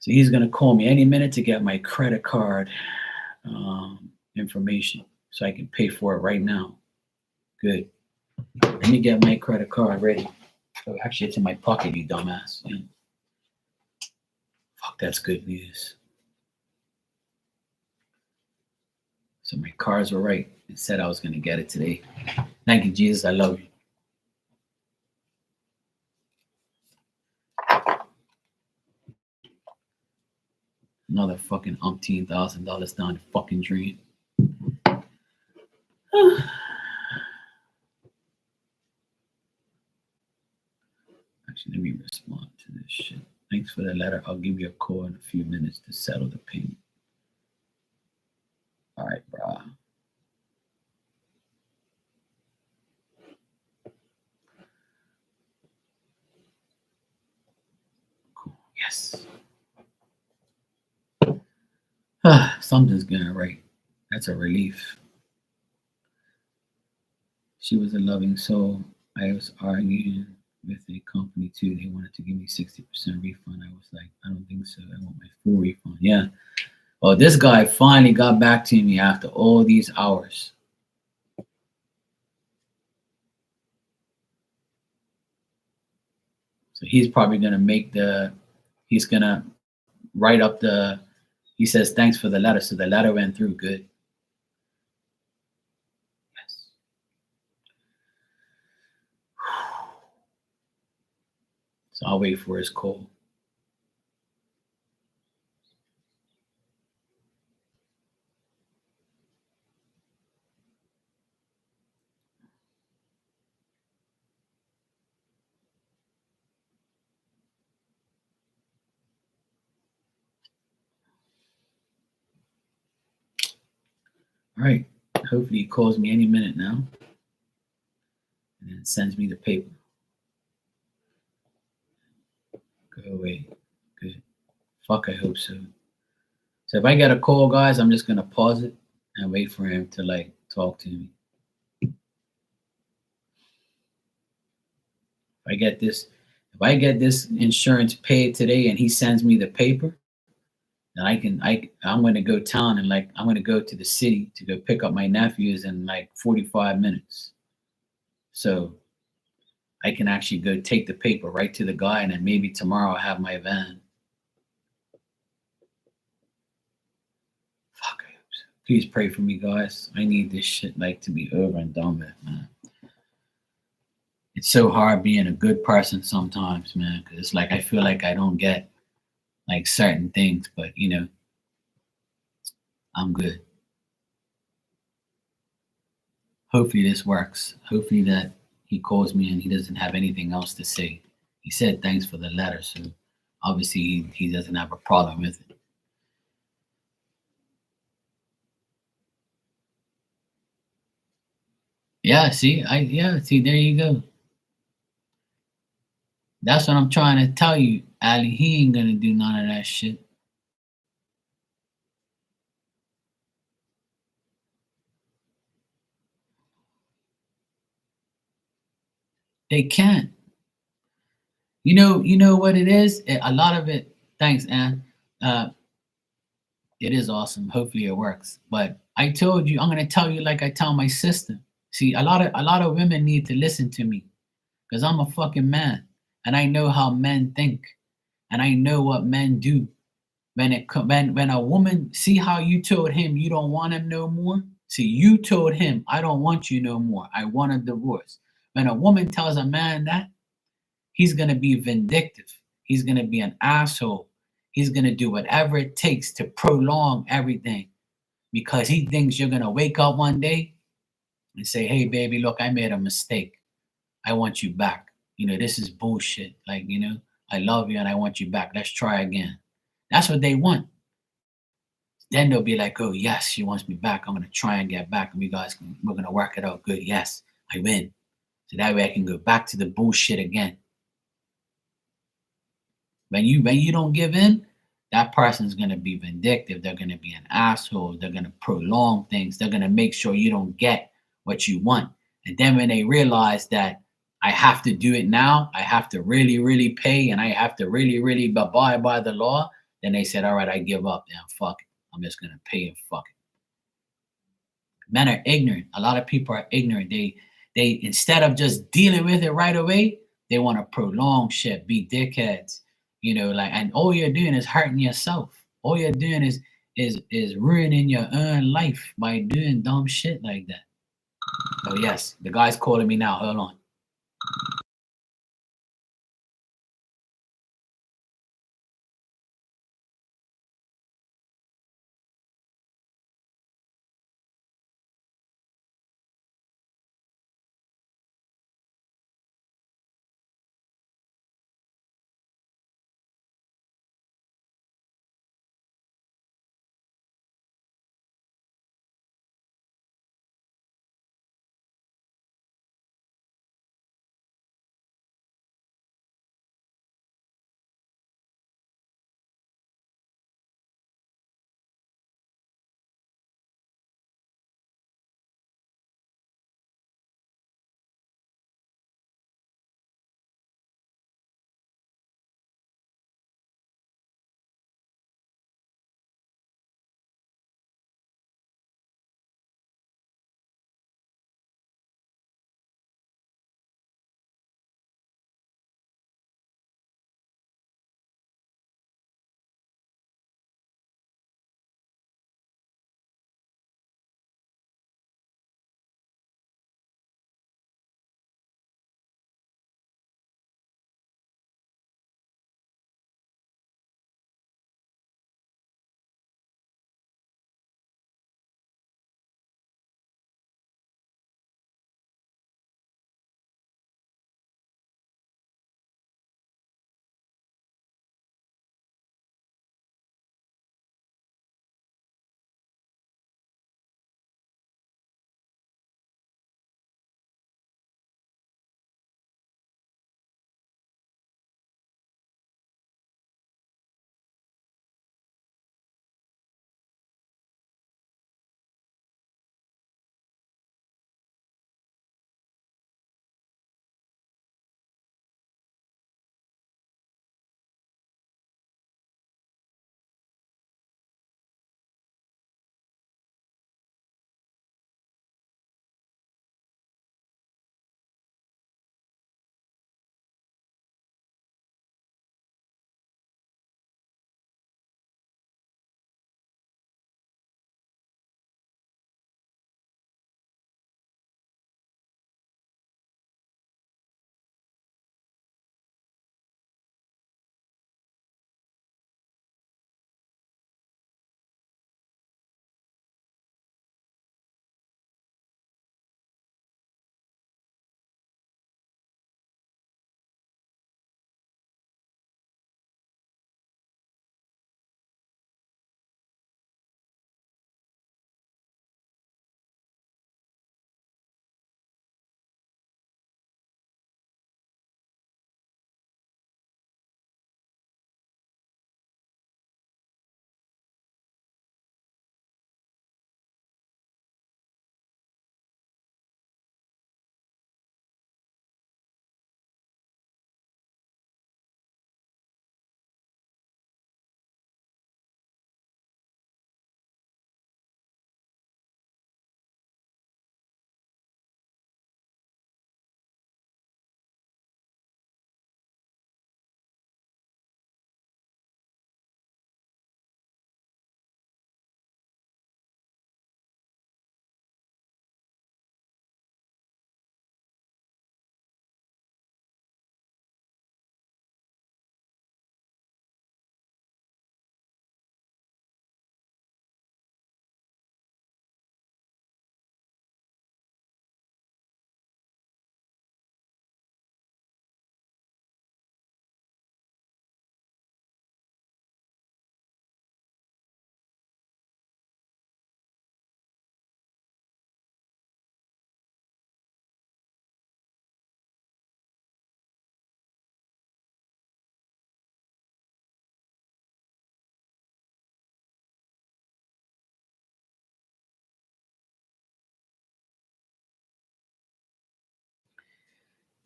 So he's going to call me any minute to get my credit card information so I can pay for it right now. Good. Let me get my credit card ready. Oh, actually, it's in my pocket, you dumbass. Yeah. Fuck, that's good news. So my cards were right. It said I was going to get it today. Thank you, Jesus. I love you. Another fucking $1,000 down the fucking drain. Actually, let me respond to this shit. Thanks for the letter. I'll give you a call in a few minutes to settle the payment. All right, bro. Cool. Yes. Something's going right. That's a relief. She was a loving soul. I was arguing with a company too. They wanted to give me 60% refund. I was like, I don't think so. I want my full refund. Yeah. Well, this guy finally got back to me after all these hours. So he's probably going to he's going to write up he says, thanks for the letter. So the letter went through good. Yes. So I'll wait for his call. All right. Hopefully he calls me any minute now. And then sends me the paper. Go away. Good. Fuck, I hope so. So if I get a call, guys, I'm just going to pause it and wait for him to like talk to me. If I get this insurance paid today and he sends me the paper, then I'm going to go town and like I'm going to go to the city to go pick up my nephews in like 45 minutes. So I can actually go take the paper right to the guy, and then maybe tomorrow I'll have my van. Fuck, I hope so. Please pray for me, guys. I need this shit like to be over and done with, man. It's so hard being a good person sometimes, man, because it's like I feel like I don't get like certain things, but I'm good. Hopefully this works. Hopefully that he calls me and he doesn't have anything else to say. He said thanks for the letter, so obviously he doesn't have a problem with it. Yeah, see, there you go. That's what I'm trying to tell you, Ali. He ain't gonna do none of that shit. They can't. You know what it is. A lot of it. Thanks, Ann. Uh, it is awesome. Hopefully, it works. But I told you, I'm gonna tell you like I tell my sister. See, a lot of women need to listen to me because I'm a fucking man, and I know how men think, and I know what men do. When a woman see how you told him you don't want him no more. See, you told him I don't want you no more. I want a divorce. When a woman tells a man that, he's gonna be vindictive. He's gonna be an asshole. He's gonna do whatever it takes to prolong everything because he thinks you're gonna wake up one day and say, "Hey, baby, look, I made a mistake. I want you back. You know, this is bullshit. Like, you know, I love you and I want you back. Let's try again." That's what they want. Then they'll be like, "Oh yes, she wants me back. I'm gonna try and get back, and we're gonna work it out good. Yes, I win, so that way I can go back to the bullshit again." When you don't give in, that person's gonna be vindictive. They're gonna be an asshole. They're gonna prolong things. They're gonna make sure you don't get what you want. And then when they realize that I have to do it now, I have to really, really pay, and I have to really, really abide by the law, then they said, "All right, I give up. Then fuck it. I'm just gonna pay and fuck it." Men are ignorant. A lot of people are ignorant. They instead of just dealing with it right away, they want to prolong shit, be dickheads, you know, like and all you're doing is hurting yourself. All you're doing is ruining your own life by doing dumb shit like that. Oh yes, the guy's calling me now. Hold on.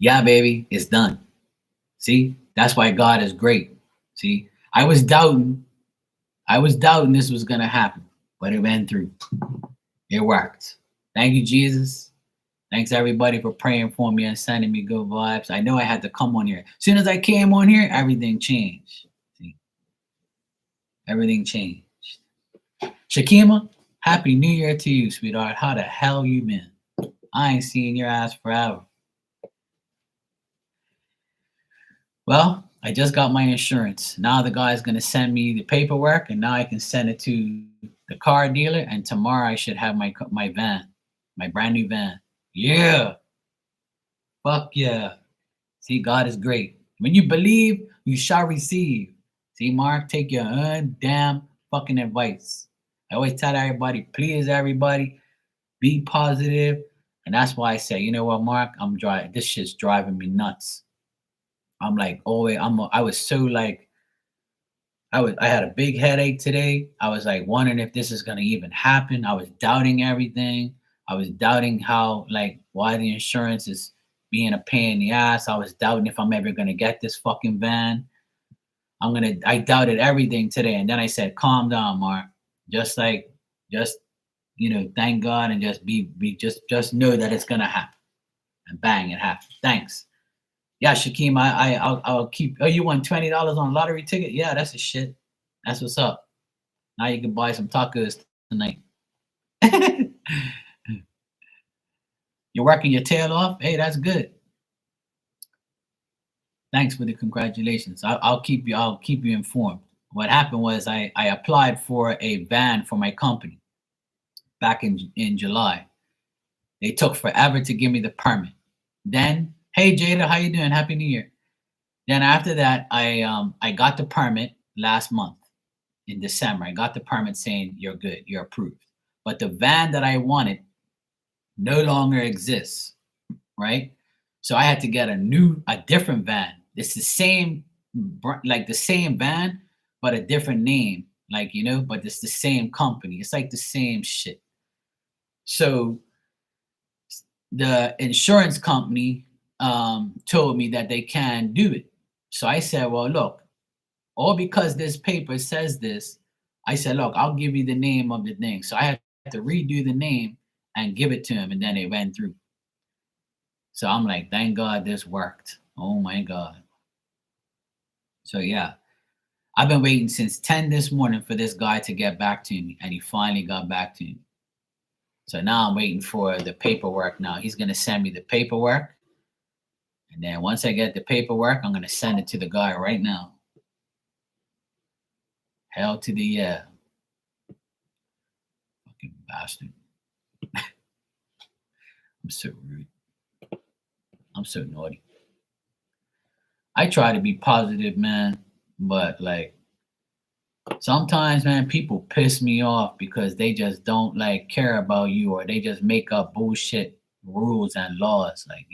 Yeah, baby, it's done. See, that's why God is great. See, I was doubting this was gonna happen, but it went through. It worked. Thank you, Jesus. Thanks everybody for praying for me and sending me good vibes. I know I had to come on here. As soon as I came on here, everything changed. See, everything changed. Shakima, happy New Year to you, sweetheart. How the hell you been? I ain't seen your ass forever. Well, I just got my insurance. Now the guy's gonna send me the paperwork, and now I can send it to the car dealer. And tomorrow I should have my van, my brand new van. Yeah, fuck yeah. See, God is great. When you believe, you shall receive. See, Mark, take your own damn fucking advice. I always tell everybody, please everybody, be positive. And that's why I say, you know what, Mark, I'm driving. This shit's driving me nuts. I'm like, oh wait, I was so like, I had a big headache today. I was like wondering if this is gonna even happen. I was doubting everything. I was doubting how like why the insurance is being a pain in the ass. I was doubting if I'm ever gonna get this fucking van. I doubted everything today. And then I said, calm down, Mark. Just like just thank God and just be just know that it's gonna happen. And bang, it happened. Thanks. Yeah, Shakim, I'll keep. Oh, you won $20 on a lottery ticket? Yeah, that's a shit. That's what's up. Now you can buy some tacos tonight. You're working your tail off. Hey, that's good. Thanks for the congratulations. I'll keep you. I'll keep you informed. What happened was I applied for a van for my company back in July. They took forever to give me the permit. Then, hey Jada, how you doing? Happy New Year. Then after that, I got the permit last month in December. I got the permit saying you're good, you're approved. But the van that I wanted no longer exists, right? So I had to get a different van. It's the same, like the same van, but a different name, like but it's the same company. It's like the same shit. So the insurance company told me that they can do it. So I said, well, look, all because this paper says this, I said, look, I'll give you the name of the thing. So I had to redo the name and give it to him, and then it went through. So I'm like, thank God this worked. Oh my God. So yeah, I've been waiting since 10 this morning for this guy to get back to me, and he finally got back to me. So now I'm waiting for the paperwork now. He's going to send me the paperwork. And then once I get the paperwork, I'm going to send it to the guy right now. Hell to the yeah. Fucking bastard. I'm so rude. I'm so naughty. I try to be positive, man, but like sometimes, man, people piss me off because they just don't like care about you, or they just make up bullshit rules and laws, like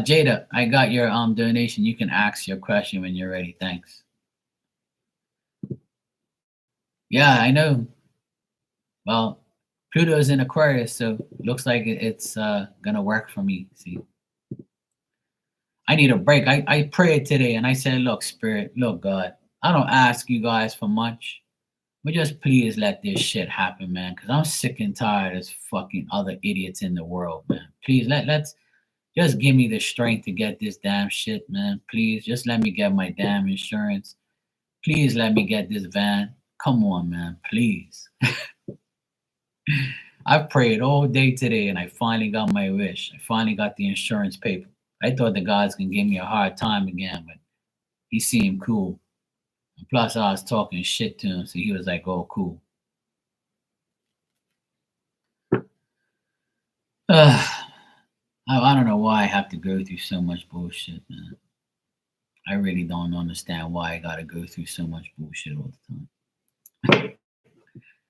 Jada, I got your donation. You can ask your question when you're ready. Thanks. Yeah, I know. Well, Pluto's in Aquarius, so looks like it's gonna work for me. See, I need a break. I prayed today and I said, look, Spirit, look, God, I don't ask you guys for much, but just please let this shit happen, man, because I'm sick and tired of fucking other idiots in the world, man. Please let's just give me the strength to get this damn shit, man. Please just let me get my damn insurance. Please let me get this van. Come on, man, please. I've prayed all day today and I finally got my wish. I finally got the insurance paper. I thought the guys can give me a hard time again, but he seemed cool. And plus, I was talking shit to him, so he was like, oh, cool. I don't know why I have to go through so much bullshit, man. I really don't understand why I gotta go through so much bullshit all the time.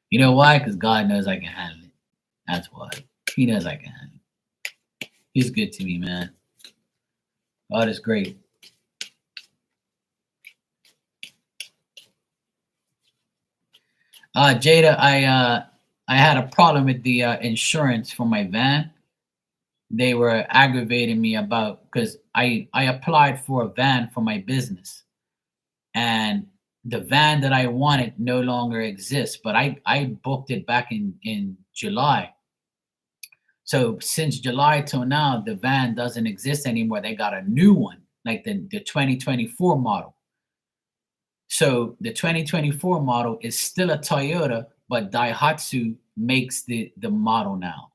You know why? Because God knows I can handle it. That's why. He knows I can handle it. He's good to me, man. God is great. Jada, I had a problem with the insurance for my van. They were aggravating me about because I applied for a van for my business, and the van that I wanted no longer exists. But I booked it back in July. So since July till now, the van doesn't exist anymore. They got a new one, like the 2024 model. So the 2024 model is still a Toyota, but Daihatsu makes the model now.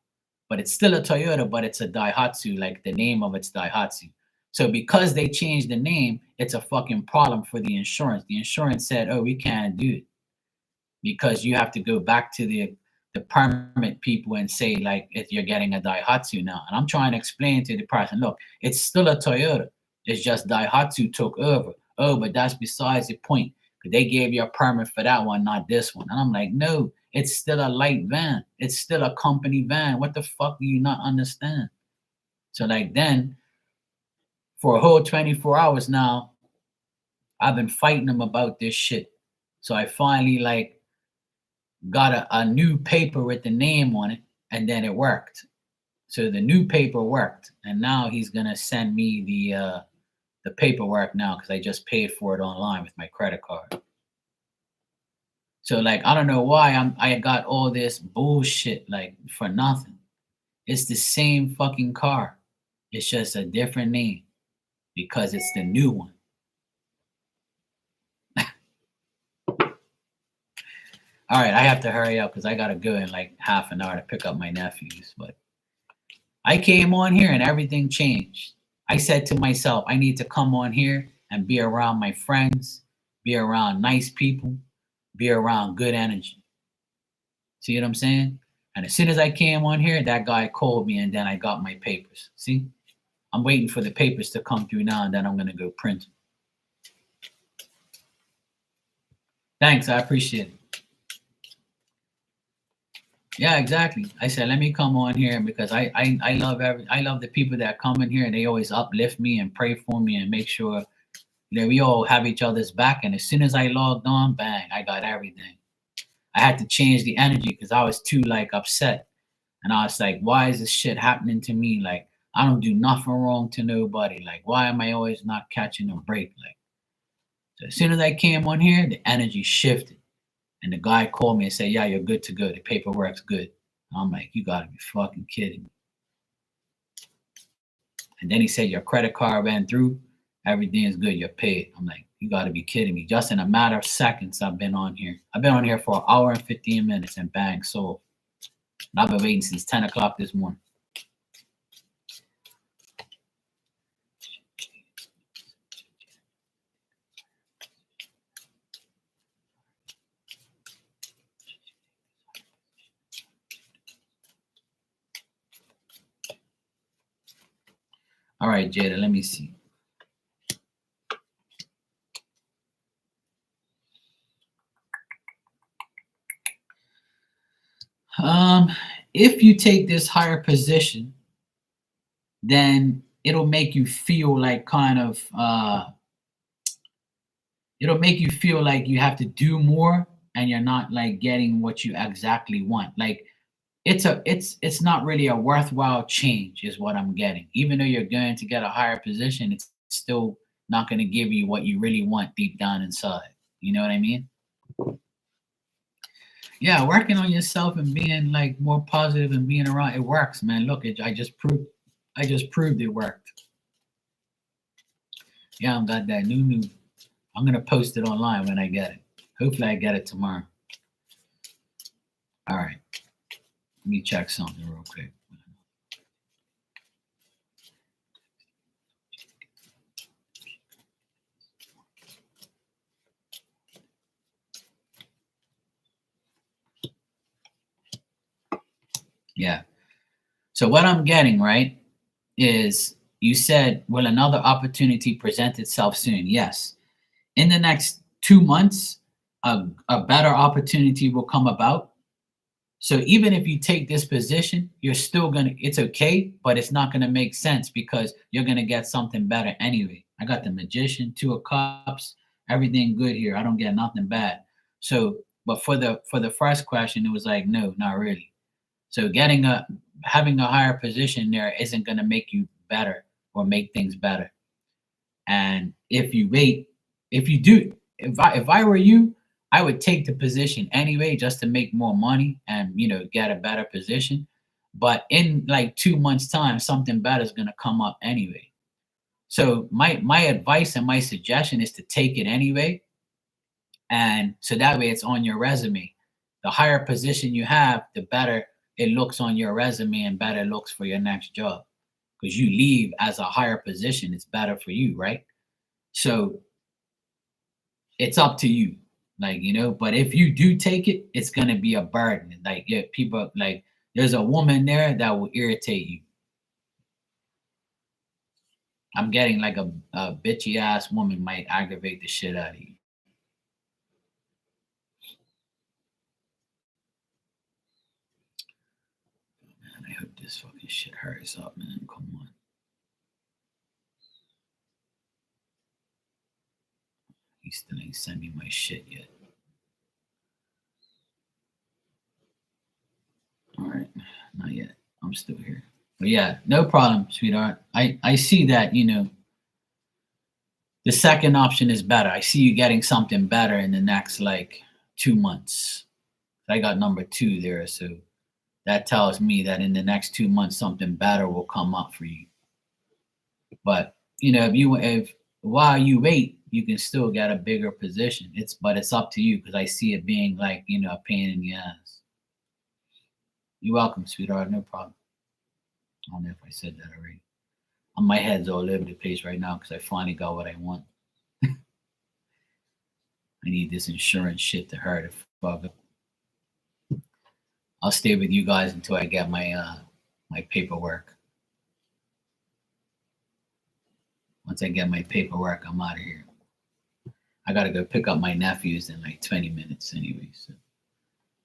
But it's still a Toyota, but it's a Daihatsu, like the name of it's Daihatsu. So because they changed the name, it's a fucking problem for the insurance. The insurance said, "Oh, we can't do it because you have to go back to the permit people and say like if you're getting a Daihatsu now." And I'm trying to explain to the person, look, it's still a Toyota. It's just Daihatsu took over. Oh, but that's besides the point. They gave you a permit for that one, not this one. And I'm like, no, it's still a light van. It's still a company van. What the fuck do you not understand? So like then for a whole 24 hours now, I've been fighting them about this shit. So I finally like got a new paper with the name on it, and then it worked. So the new paper worked, and now he's gonna send me the paperwork now because I just paid for it online with my credit card. So like I don't know why I got all this bullshit like for nothing. It's the same fucking car. It's just a different name because it's the new one. All right, I have to hurry up because I gotta go in like half an hour to pick up my nephews. But I came on here and everything changed. I said to myself, I need to come on here and be around my friends, be around nice people, be around good energy. See what I'm saying? And as soon as I came on here, that guy called me and then I got my papers. See? I'm waiting for the papers to come through now and then I'm going to go print them. Thanks. I appreciate it. Yeah, exactly. I said, let me come on here because I love I love the people that come in here and they always uplift me and pray for me and make sure that we all have each other's back. And as soon as I logged on, bang, I got everything. I had to change the energy because I was too like upset. And I was like, why is this shit happening to me? Like, I don't do nothing wrong to nobody. Like, why am I always not catching a break? Like, so as soon as I came on here, the energy shifted. And the guy called me and said, yeah, you're good to go. The paperwork's good. And I'm like, you gotta be fucking kidding me. And then he said, your credit card ran through. Everything is good. You're paid. I'm like, you gotta be kidding me. Just in a matter of seconds, I've been on here. I've been on here for an hour and 15 minutes and bang, sold. And I've been waiting since 10 o'clock this morning. All right, Jada, let me see. If you take this higher position, then it'll make you feel like it'll make you feel like you have to do more and you're not like getting what you exactly want. Like it's not really a worthwhile change is what I'm getting. Even though you're going to get a higher position, it's still not going to give you what you really want deep down inside. You know what I mean? Yeah, working on yourself and being like more positive and being around it works, man. Look, I just proved it worked. Yeah, I got that new. I'm gonna post it online when I get it. Hopefully, I get it tomorrow. All right, let me check something real quick. Yeah. So what I'm getting right is you said, will another opportunity present itself soon? Yes. In the next 2 months, a better opportunity will come about. So even if you take this position, you're still gonna, it's okay, but it's not gonna make sense because you're gonna get something better anyway. I got the Magician, Two of Cups, everything good here. I don't get nothing bad. So But for the first question, it was like, no, not really. So having a higher position there isn't going to make you better or make things better. And if you wait, if you do, if I were you, I would take the position anyway just to make more money and get a better position. But in like 2 months' time, something better is gonna come up anyway. So my advice and my suggestion is to take it anyway, and so that way it's on your resume. The higher position you have, the better it looks on your resume and better it looks for your next job. Because you leave as a higher position, it's better for you, right? So it's up to you, but if you do take it, it's gonna be a burden. Like, yeah, people like there's a woman there that will irritate you. I'm getting like a bitchy ass woman might aggravate the shit out of you. Man, I hope this fucking shit hurries up, man. Come on. He still ain't sent me my shit yet. All right, not yet. I'm still here. But yeah, no problem, sweetheart. I see that, the second option is better. I see you getting something better in the next like 2 months. I got number two there, so that tells me that in the next 2 months something better will come up for you. But if while you wait, you can still get a bigger position. It's up to you because I see it being like a pain in the ass. You're welcome, sweetheart. No problem. I don't know if I said that already. My head's all over the place right now because I finally got what I want. I need this insurance shit to hurt the fuck up. I'll stay with you guys until I get my paperwork. Once I get my paperwork, I'm out of here. I gotta go pick up my nephews in like 20 minutes anyway, so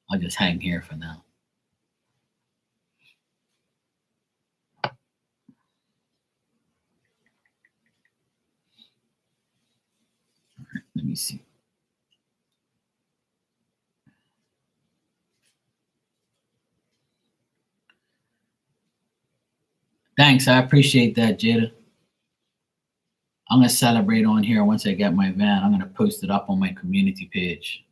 I'll just hang here for now. All right, let me see. Thanks, I appreciate that, Jada. I'm gonna celebrate on here once I get my van. I'm gonna post it up on my community page.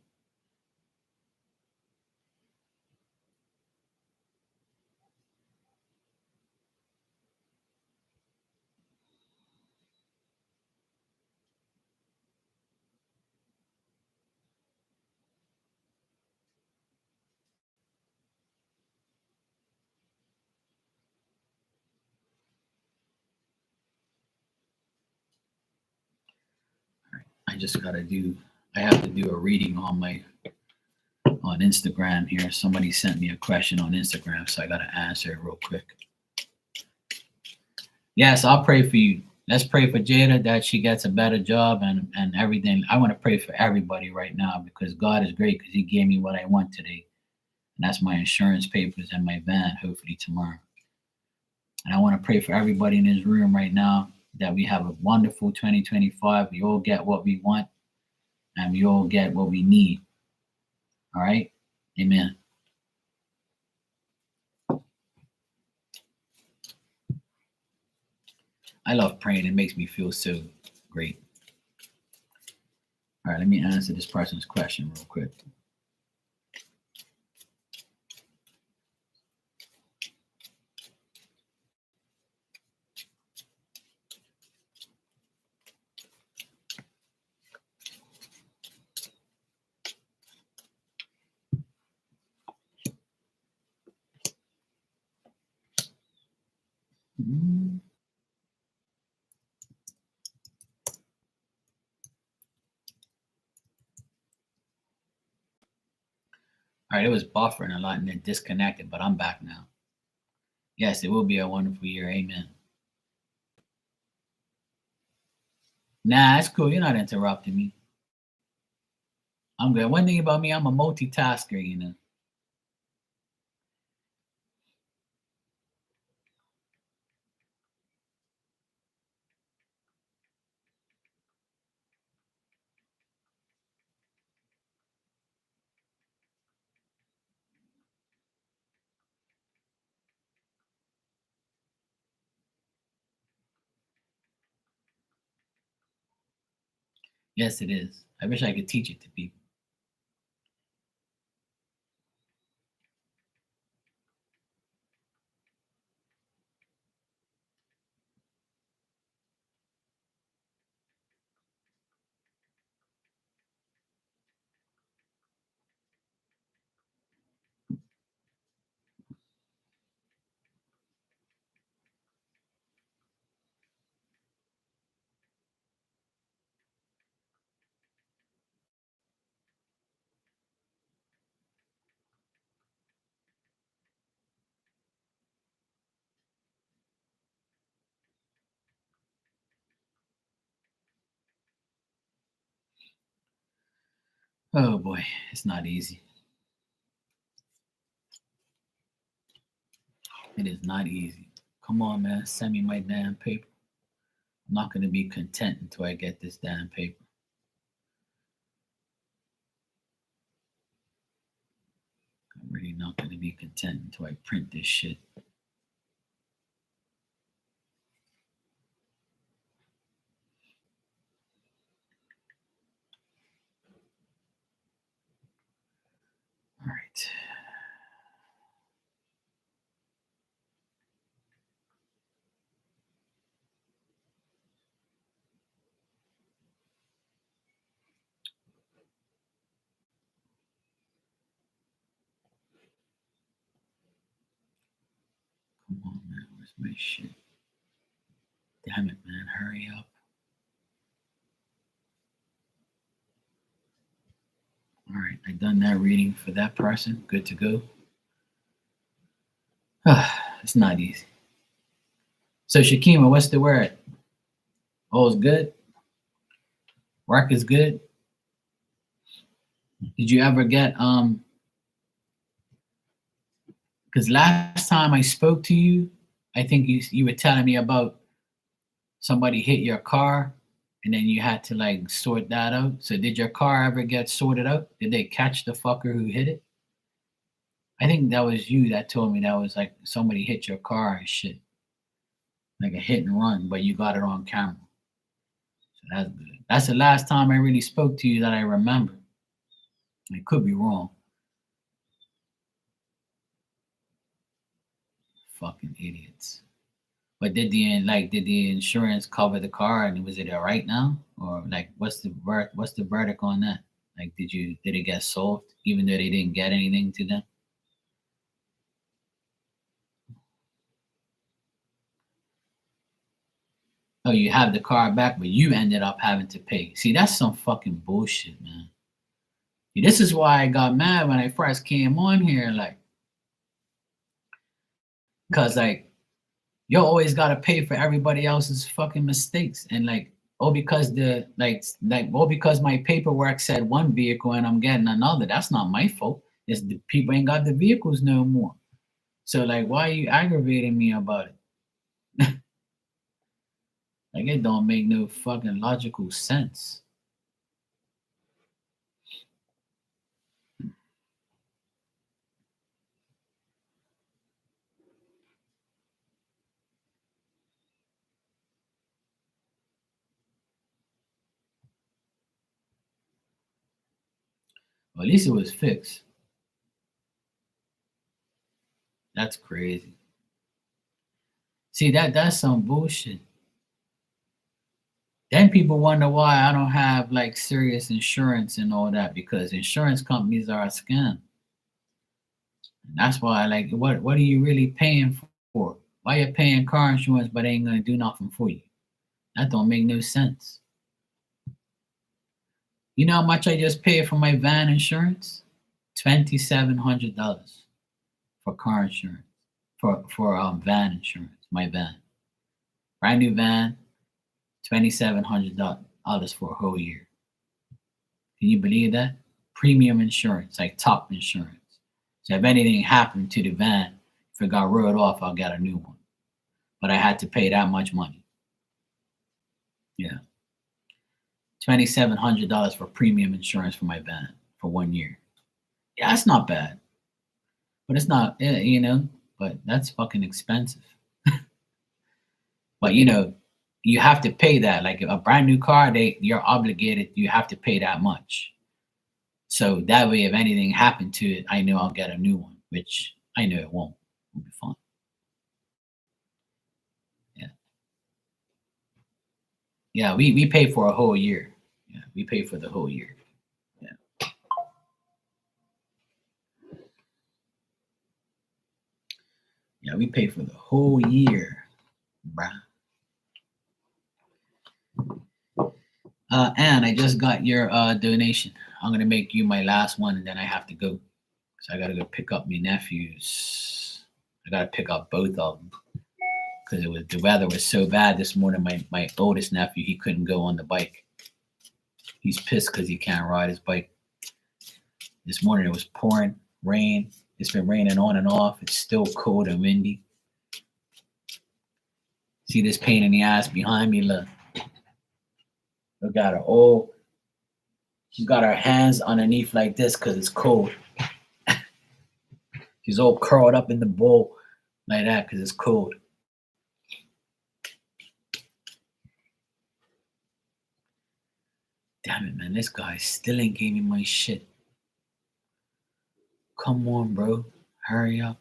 I have to do a reading on Instagram here. Somebody sent me a question on Instagram, so I gotta answer it real quick. Yes, I'll pray for you. Let's pray for Jada that she gets a better job and everything. I want to pray for everybody right now because God is great because He gave me what I want today. And that's my insurance papers and my van, hopefully tomorrow. And I want to pray for everybody in this room right now that we have a wonderful 2025. We all get what we want and we all get what we need. All right? Amen. I love praying. It makes me feel so great. All right, let me answer this person's question real quick. All right, it was buffering a lot and then disconnected, but I'm back now. Yes, it will be a wonderful year. Amen. Nah, it's cool. You're not interrupting me. I'm good. One thing about me, I'm a multitasker. Yes, it is. I wish I could teach it to people. Oh boy, it's not easy. It is not easy. Come on, man. Send me my damn paper. I'm not going to be content until I get this damn paper. I'm really not going to be content until I print this shit. All right. Come on, man. Where's my shit? Damn it, man. Hurry up. All right. I done that reading for that person. Good to go. It's not easy. So, Shakima, what's the word? All is good? Work is good? Did you ever get, because last time I spoke to you, I think you were telling me about somebody hit your car and then you had to like sort that out. So did your car ever get sorted out? Did they catch the fucker who hit it? I think that was you that told me that was like somebody hit your car and shit. Like a hit and run, but you got it on camera. So that's good. That's the last time I really spoke to you that I remember. I could be wrong. Fucking idiots. But did the insurance cover the car and was it all right now? Or like what's the verdict on that? Like did it get solved even though they didn't get anything to them? Oh, you have the car back, but you ended up having to pay. See, that's some fucking bullshit, man. See, this is why I got mad when I first came on here, like, cause like you always gotta pay for everybody else's fucking mistakes, and like, oh, because because my paperwork said one vehicle and I'm getting another, that's not my fault. It's the people ain't got the vehicles no more. So like, why are you aggravating me about it? Like, it don't make no fucking logical sense. Well, at least it was fixed. That's crazy. See that's some bullshit. Then people wonder why I don't have like serious insurance and all that because insurance companies are a scam. And that's why like what are you really paying for? Why you paying car insurance but ain't gonna do nothing for you? That don't make no sense. You know how much I just paid for my van insurance? $2,700 for car insurance. For van insurance, my van. Brand new van, $2,700 for a whole year. Can you believe that? Premium insurance, like top insurance. So if anything happened to the van, if it got wrote off, I'll get a new one. But I had to pay that much money. Yeah. $2,700 for premium insurance for my van for 1 year. Yeah, that's not bad. But it's not, but that's fucking expensive. But you have to pay that. Like a brand new car, you're obligated. You have to pay that much. So that way, if anything happened to it, I know I'll get a new one, which I know it won't. It'll be fine. Yeah, yeah. We pay for a whole year. Yeah, we pay for the whole year. Yeah, yeah. We pay for the whole year, bruh. And I just got your donation. I'm gonna make you my last one, and then I have to go. So I gotta go pick up my nephews. I gotta pick up both of them because the weather was so bad this morning. My oldest nephew, he couldn't go on the bike. He's pissed because he can't ride his bike. This morning it was pouring rain. It's been raining on and off. It's still cold and windy. See this pain in the ass behind me? Look. Look at her. Oh, she's got her hands underneath like this because it's cold. She's all curled up in the bowl like that because it's cold. Damn it, man. This guy still ain't gave me my shit. Come on, bro. Hurry up.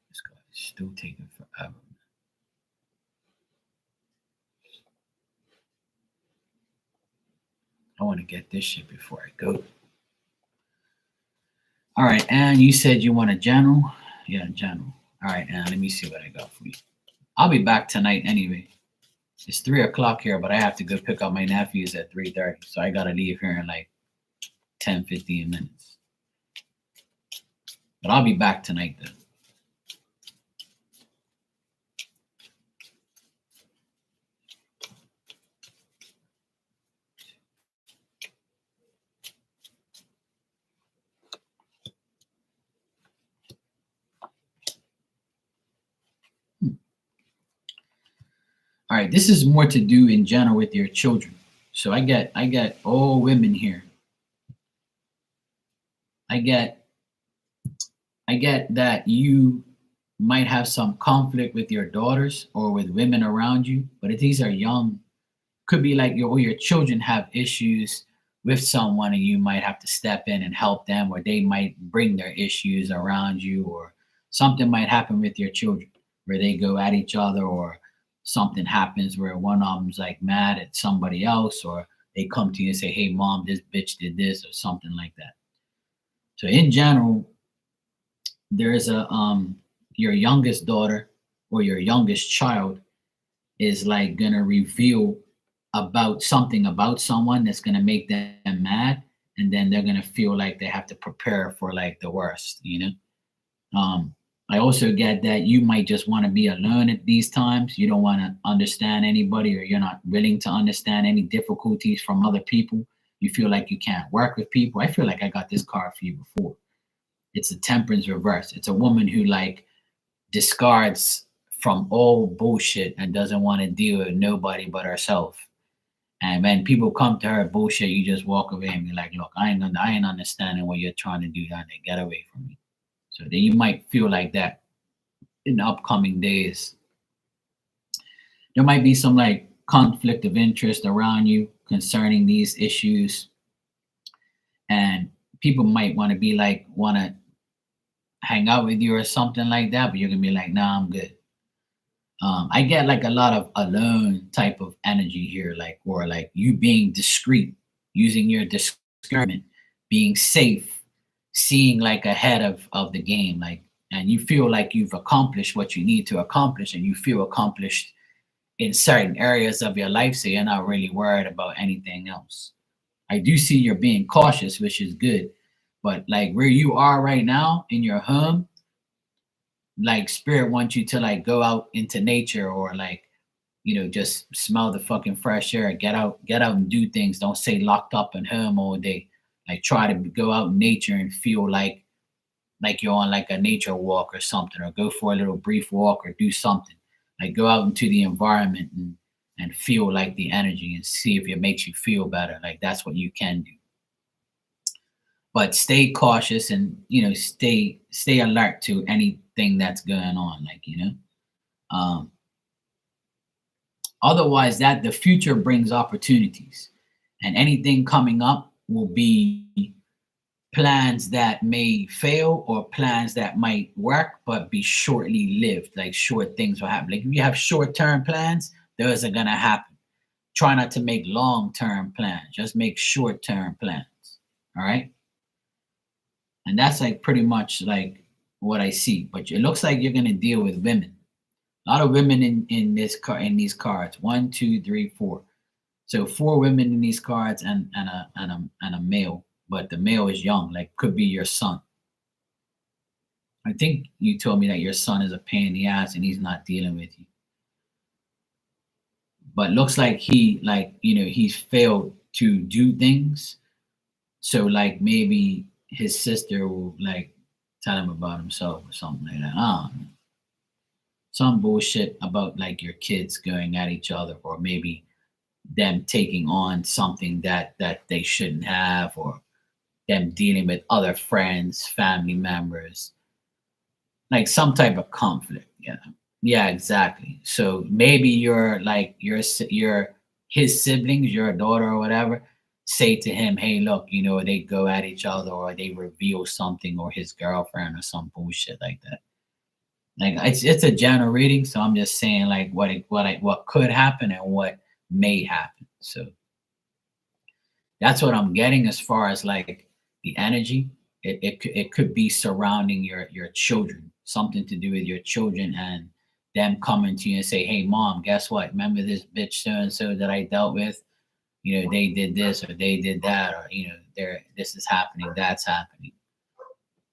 This guy is still taking forever. I want to get this shit before I go. All right, and you said you want a general? Yeah, general. All right, and let me see what I got for you. I'll be back tonight anyway. It's 3 o'clock here, but I have to go pick up my nephews at 3:30. So I gotta leave here in like 10, 15 minutes. But I'll be back tonight though. All right, this is more to do in general with your children. So I get all women here. I get that you might have some conflict with your daughters or with women around you, but if these are young, could be like your children have issues with someone and you might have to step in and help them, or they might bring their issues around you, or something might happen with your children where they go at each other, or something happens where one of them's like mad at somebody else, or they come to you and say, hey mom, this bitch did this, or something like that. So in general, there's a your youngest daughter or your youngest child is like gonna reveal about something about someone that's gonna make them mad, and then they're gonna feel like they have to prepare for like the worst, you know. I also get that you might just want to be alone at these times. You don't want to understand anybody, or you're not willing to understand any difficulties from other people. You feel like you can't work with people. I feel like I got this card for you before. It's a temperance reverse. It's a woman who like discards from all bullshit and doesn't want to deal with nobody but herself. And when people come to her bullshit, you just walk away and be like, look, I ain't understanding what you're trying to do down there. Get away from me. So then you might feel like that in the upcoming days. There might be some like conflict of interest around you concerning these issues. And people might want to be like, want to hang out with you or something like that, but you're going to be like, nah, I'm good. I get like a lot of alone type of energy here, like, or like you being discreet, using your discernment, being safe, seeing like ahead of the game, like, and you feel like you've accomplished what you need to accomplish, and you feel accomplished in certain areas of your life, so you're not really worried about anything else. I do see you're being cautious, which is good, but like where you are right now in your home, like spirit wants you to like go out into nature, or like, you know, just smell the fucking fresh air, get out and do things. Don't stay locked up in home all day. Like try to go out in nature and feel like you're on like a nature walk or something, or go for a little brief walk, or do something. Like go out into the environment and feel like the energy and see if it makes you feel better. Like that's what you can do. but stay cautious and stay alert to anything that's going on, um otherwise that the future brings opportunities, and anything coming up will be plans that may fail or plans that might work but be shortly lived, like short things will happen. Like if you have short-term plans, those are gonna happen. Try not to make long-term plans, just make short-term plans. All right. And that's like pretty much like what I see. But it looks like you're gonna deal with women. A lot of women in these cards. One, two, three, four. So four women in these cards and a male, but the male is young, like could be your son. I think you told me that your son is a pain in the ass and he's not dealing with you. But looks like he's failed to do things. So like maybe his sister will like tell him about himself or something like that. Some bullshit about like your kids going at each other, or maybe them taking on something that they shouldn't have, or them dealing with other friends, family members, like some type of conflict. Yeah, exactly. So maybe you're like your his siblings, your daughter or whatever, say to him, "Hey, look, they go at each other, or they reveal something, or his girlfriend, or some bullshit like that." Like it's a general reading, so I'm just saying like what could happen and what may happen. So that's what I'm getting as far as like the energy. It could be surrounding your children, something to do with your children, and them coming to you and say, "Hey, mom, guess what? Remember this bitch so and so that I dealt with? They did this or they did that, or this is happening, that's happening."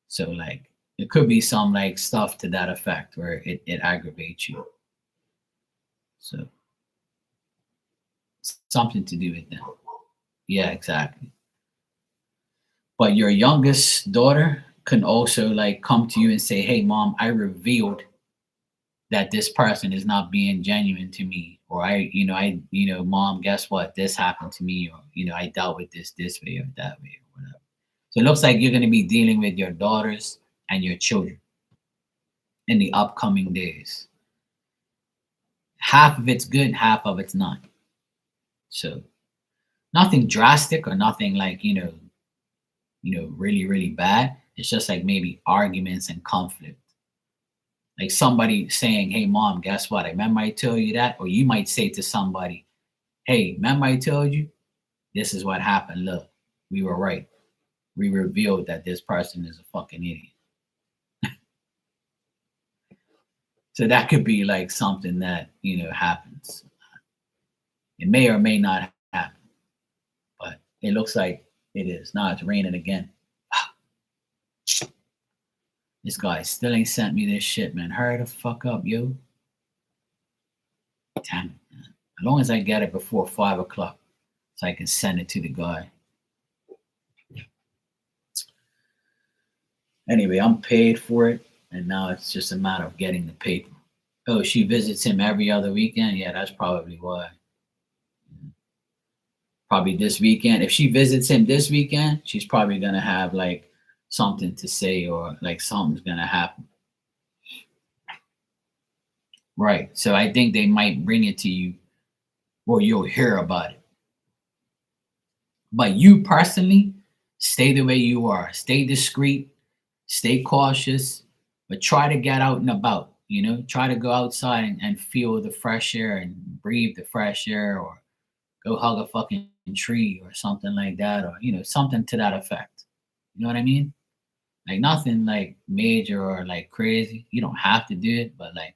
So like it could be some like stuff to that effect where it aggravates you. So something to do with that. Yeah, exactly. But your youngest daughter can also like come to you and say, "Hey, mom, I revealed that this person is not being genuine to me," or mom, guess what? This happened to me, or I dealt with this way or that way or whatever. So it looks like you're going to be dealing with your daughters and your children in the upcoming days. Half of it's good, half of it's not. So nothing drastic or nothing like really really bad. It's just like maybe arguments and conflict, like somebody saying, "Hey, mom, guess what? I remember I told you that," or you might say to somebody, "Hey, remember I told you this is what happened. Look, we were right. We revealed that this person is a fucking idiot." So that could be like something that happens. It may or may not happen, but it looks like it is. Now it's raining again. This guy still ain't sent me this shit, man. Hurry the fuck up, yo. Damn it, man. As long as I get it before 5 o'clock, so I can send it to the guy. Anyway, I'm paid for it, and now it's just a matter of getting the paper. Oh, she visits him every other weekend? Yeah, that's probably why. Probably this weekend. If she visits him this weekend, she's probably gonna have like something to say, or like something's gonna happen. Right. So I think they might bring it to you, or you'll hear about it. But you personally, stay the way you are. Stay discreet, stay cautious, but try to get out and about. Try to go outside and feel the fresh air and breathe the fresh air, or go hug a fucking tree or something like that, or something to that effect. You know what I mean? Like nothing like major or like crazy. You don't have to do it, but like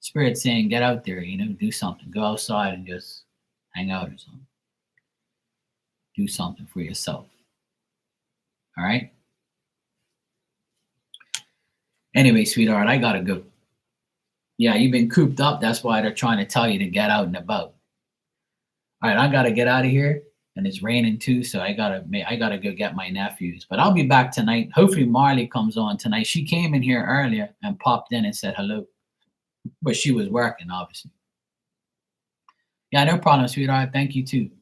spirit saying get out there, do something. Go outside and just hang out or something. Do something for yourself. All right. Anyway, sweetheart, I gotta go. Yeah, you've been cooped up. That's why they're trying to tell you to get out and about. All right, I gotta get out of here, and it's raining too, so I gotta go get my nephews. But I'll be back tonight. Hopefully, Marley comes on tonight. She came in here earlier and popped in and said hello, but she was working, obviously. Yeah, no problem, sweetheart. Thank you too.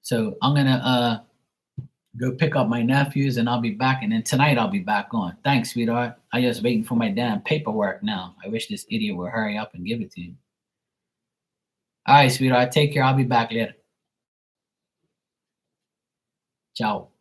So I'm gonna Go pick up my nephews and I'll be back. And then tonight I'll be back on. Thanks, sweetheart. I'm just waiting for my damn paperwork now. I wish this idiot would hurry up and give it to you. All right, sweetheart. Take care. I'll be back later. Ciao.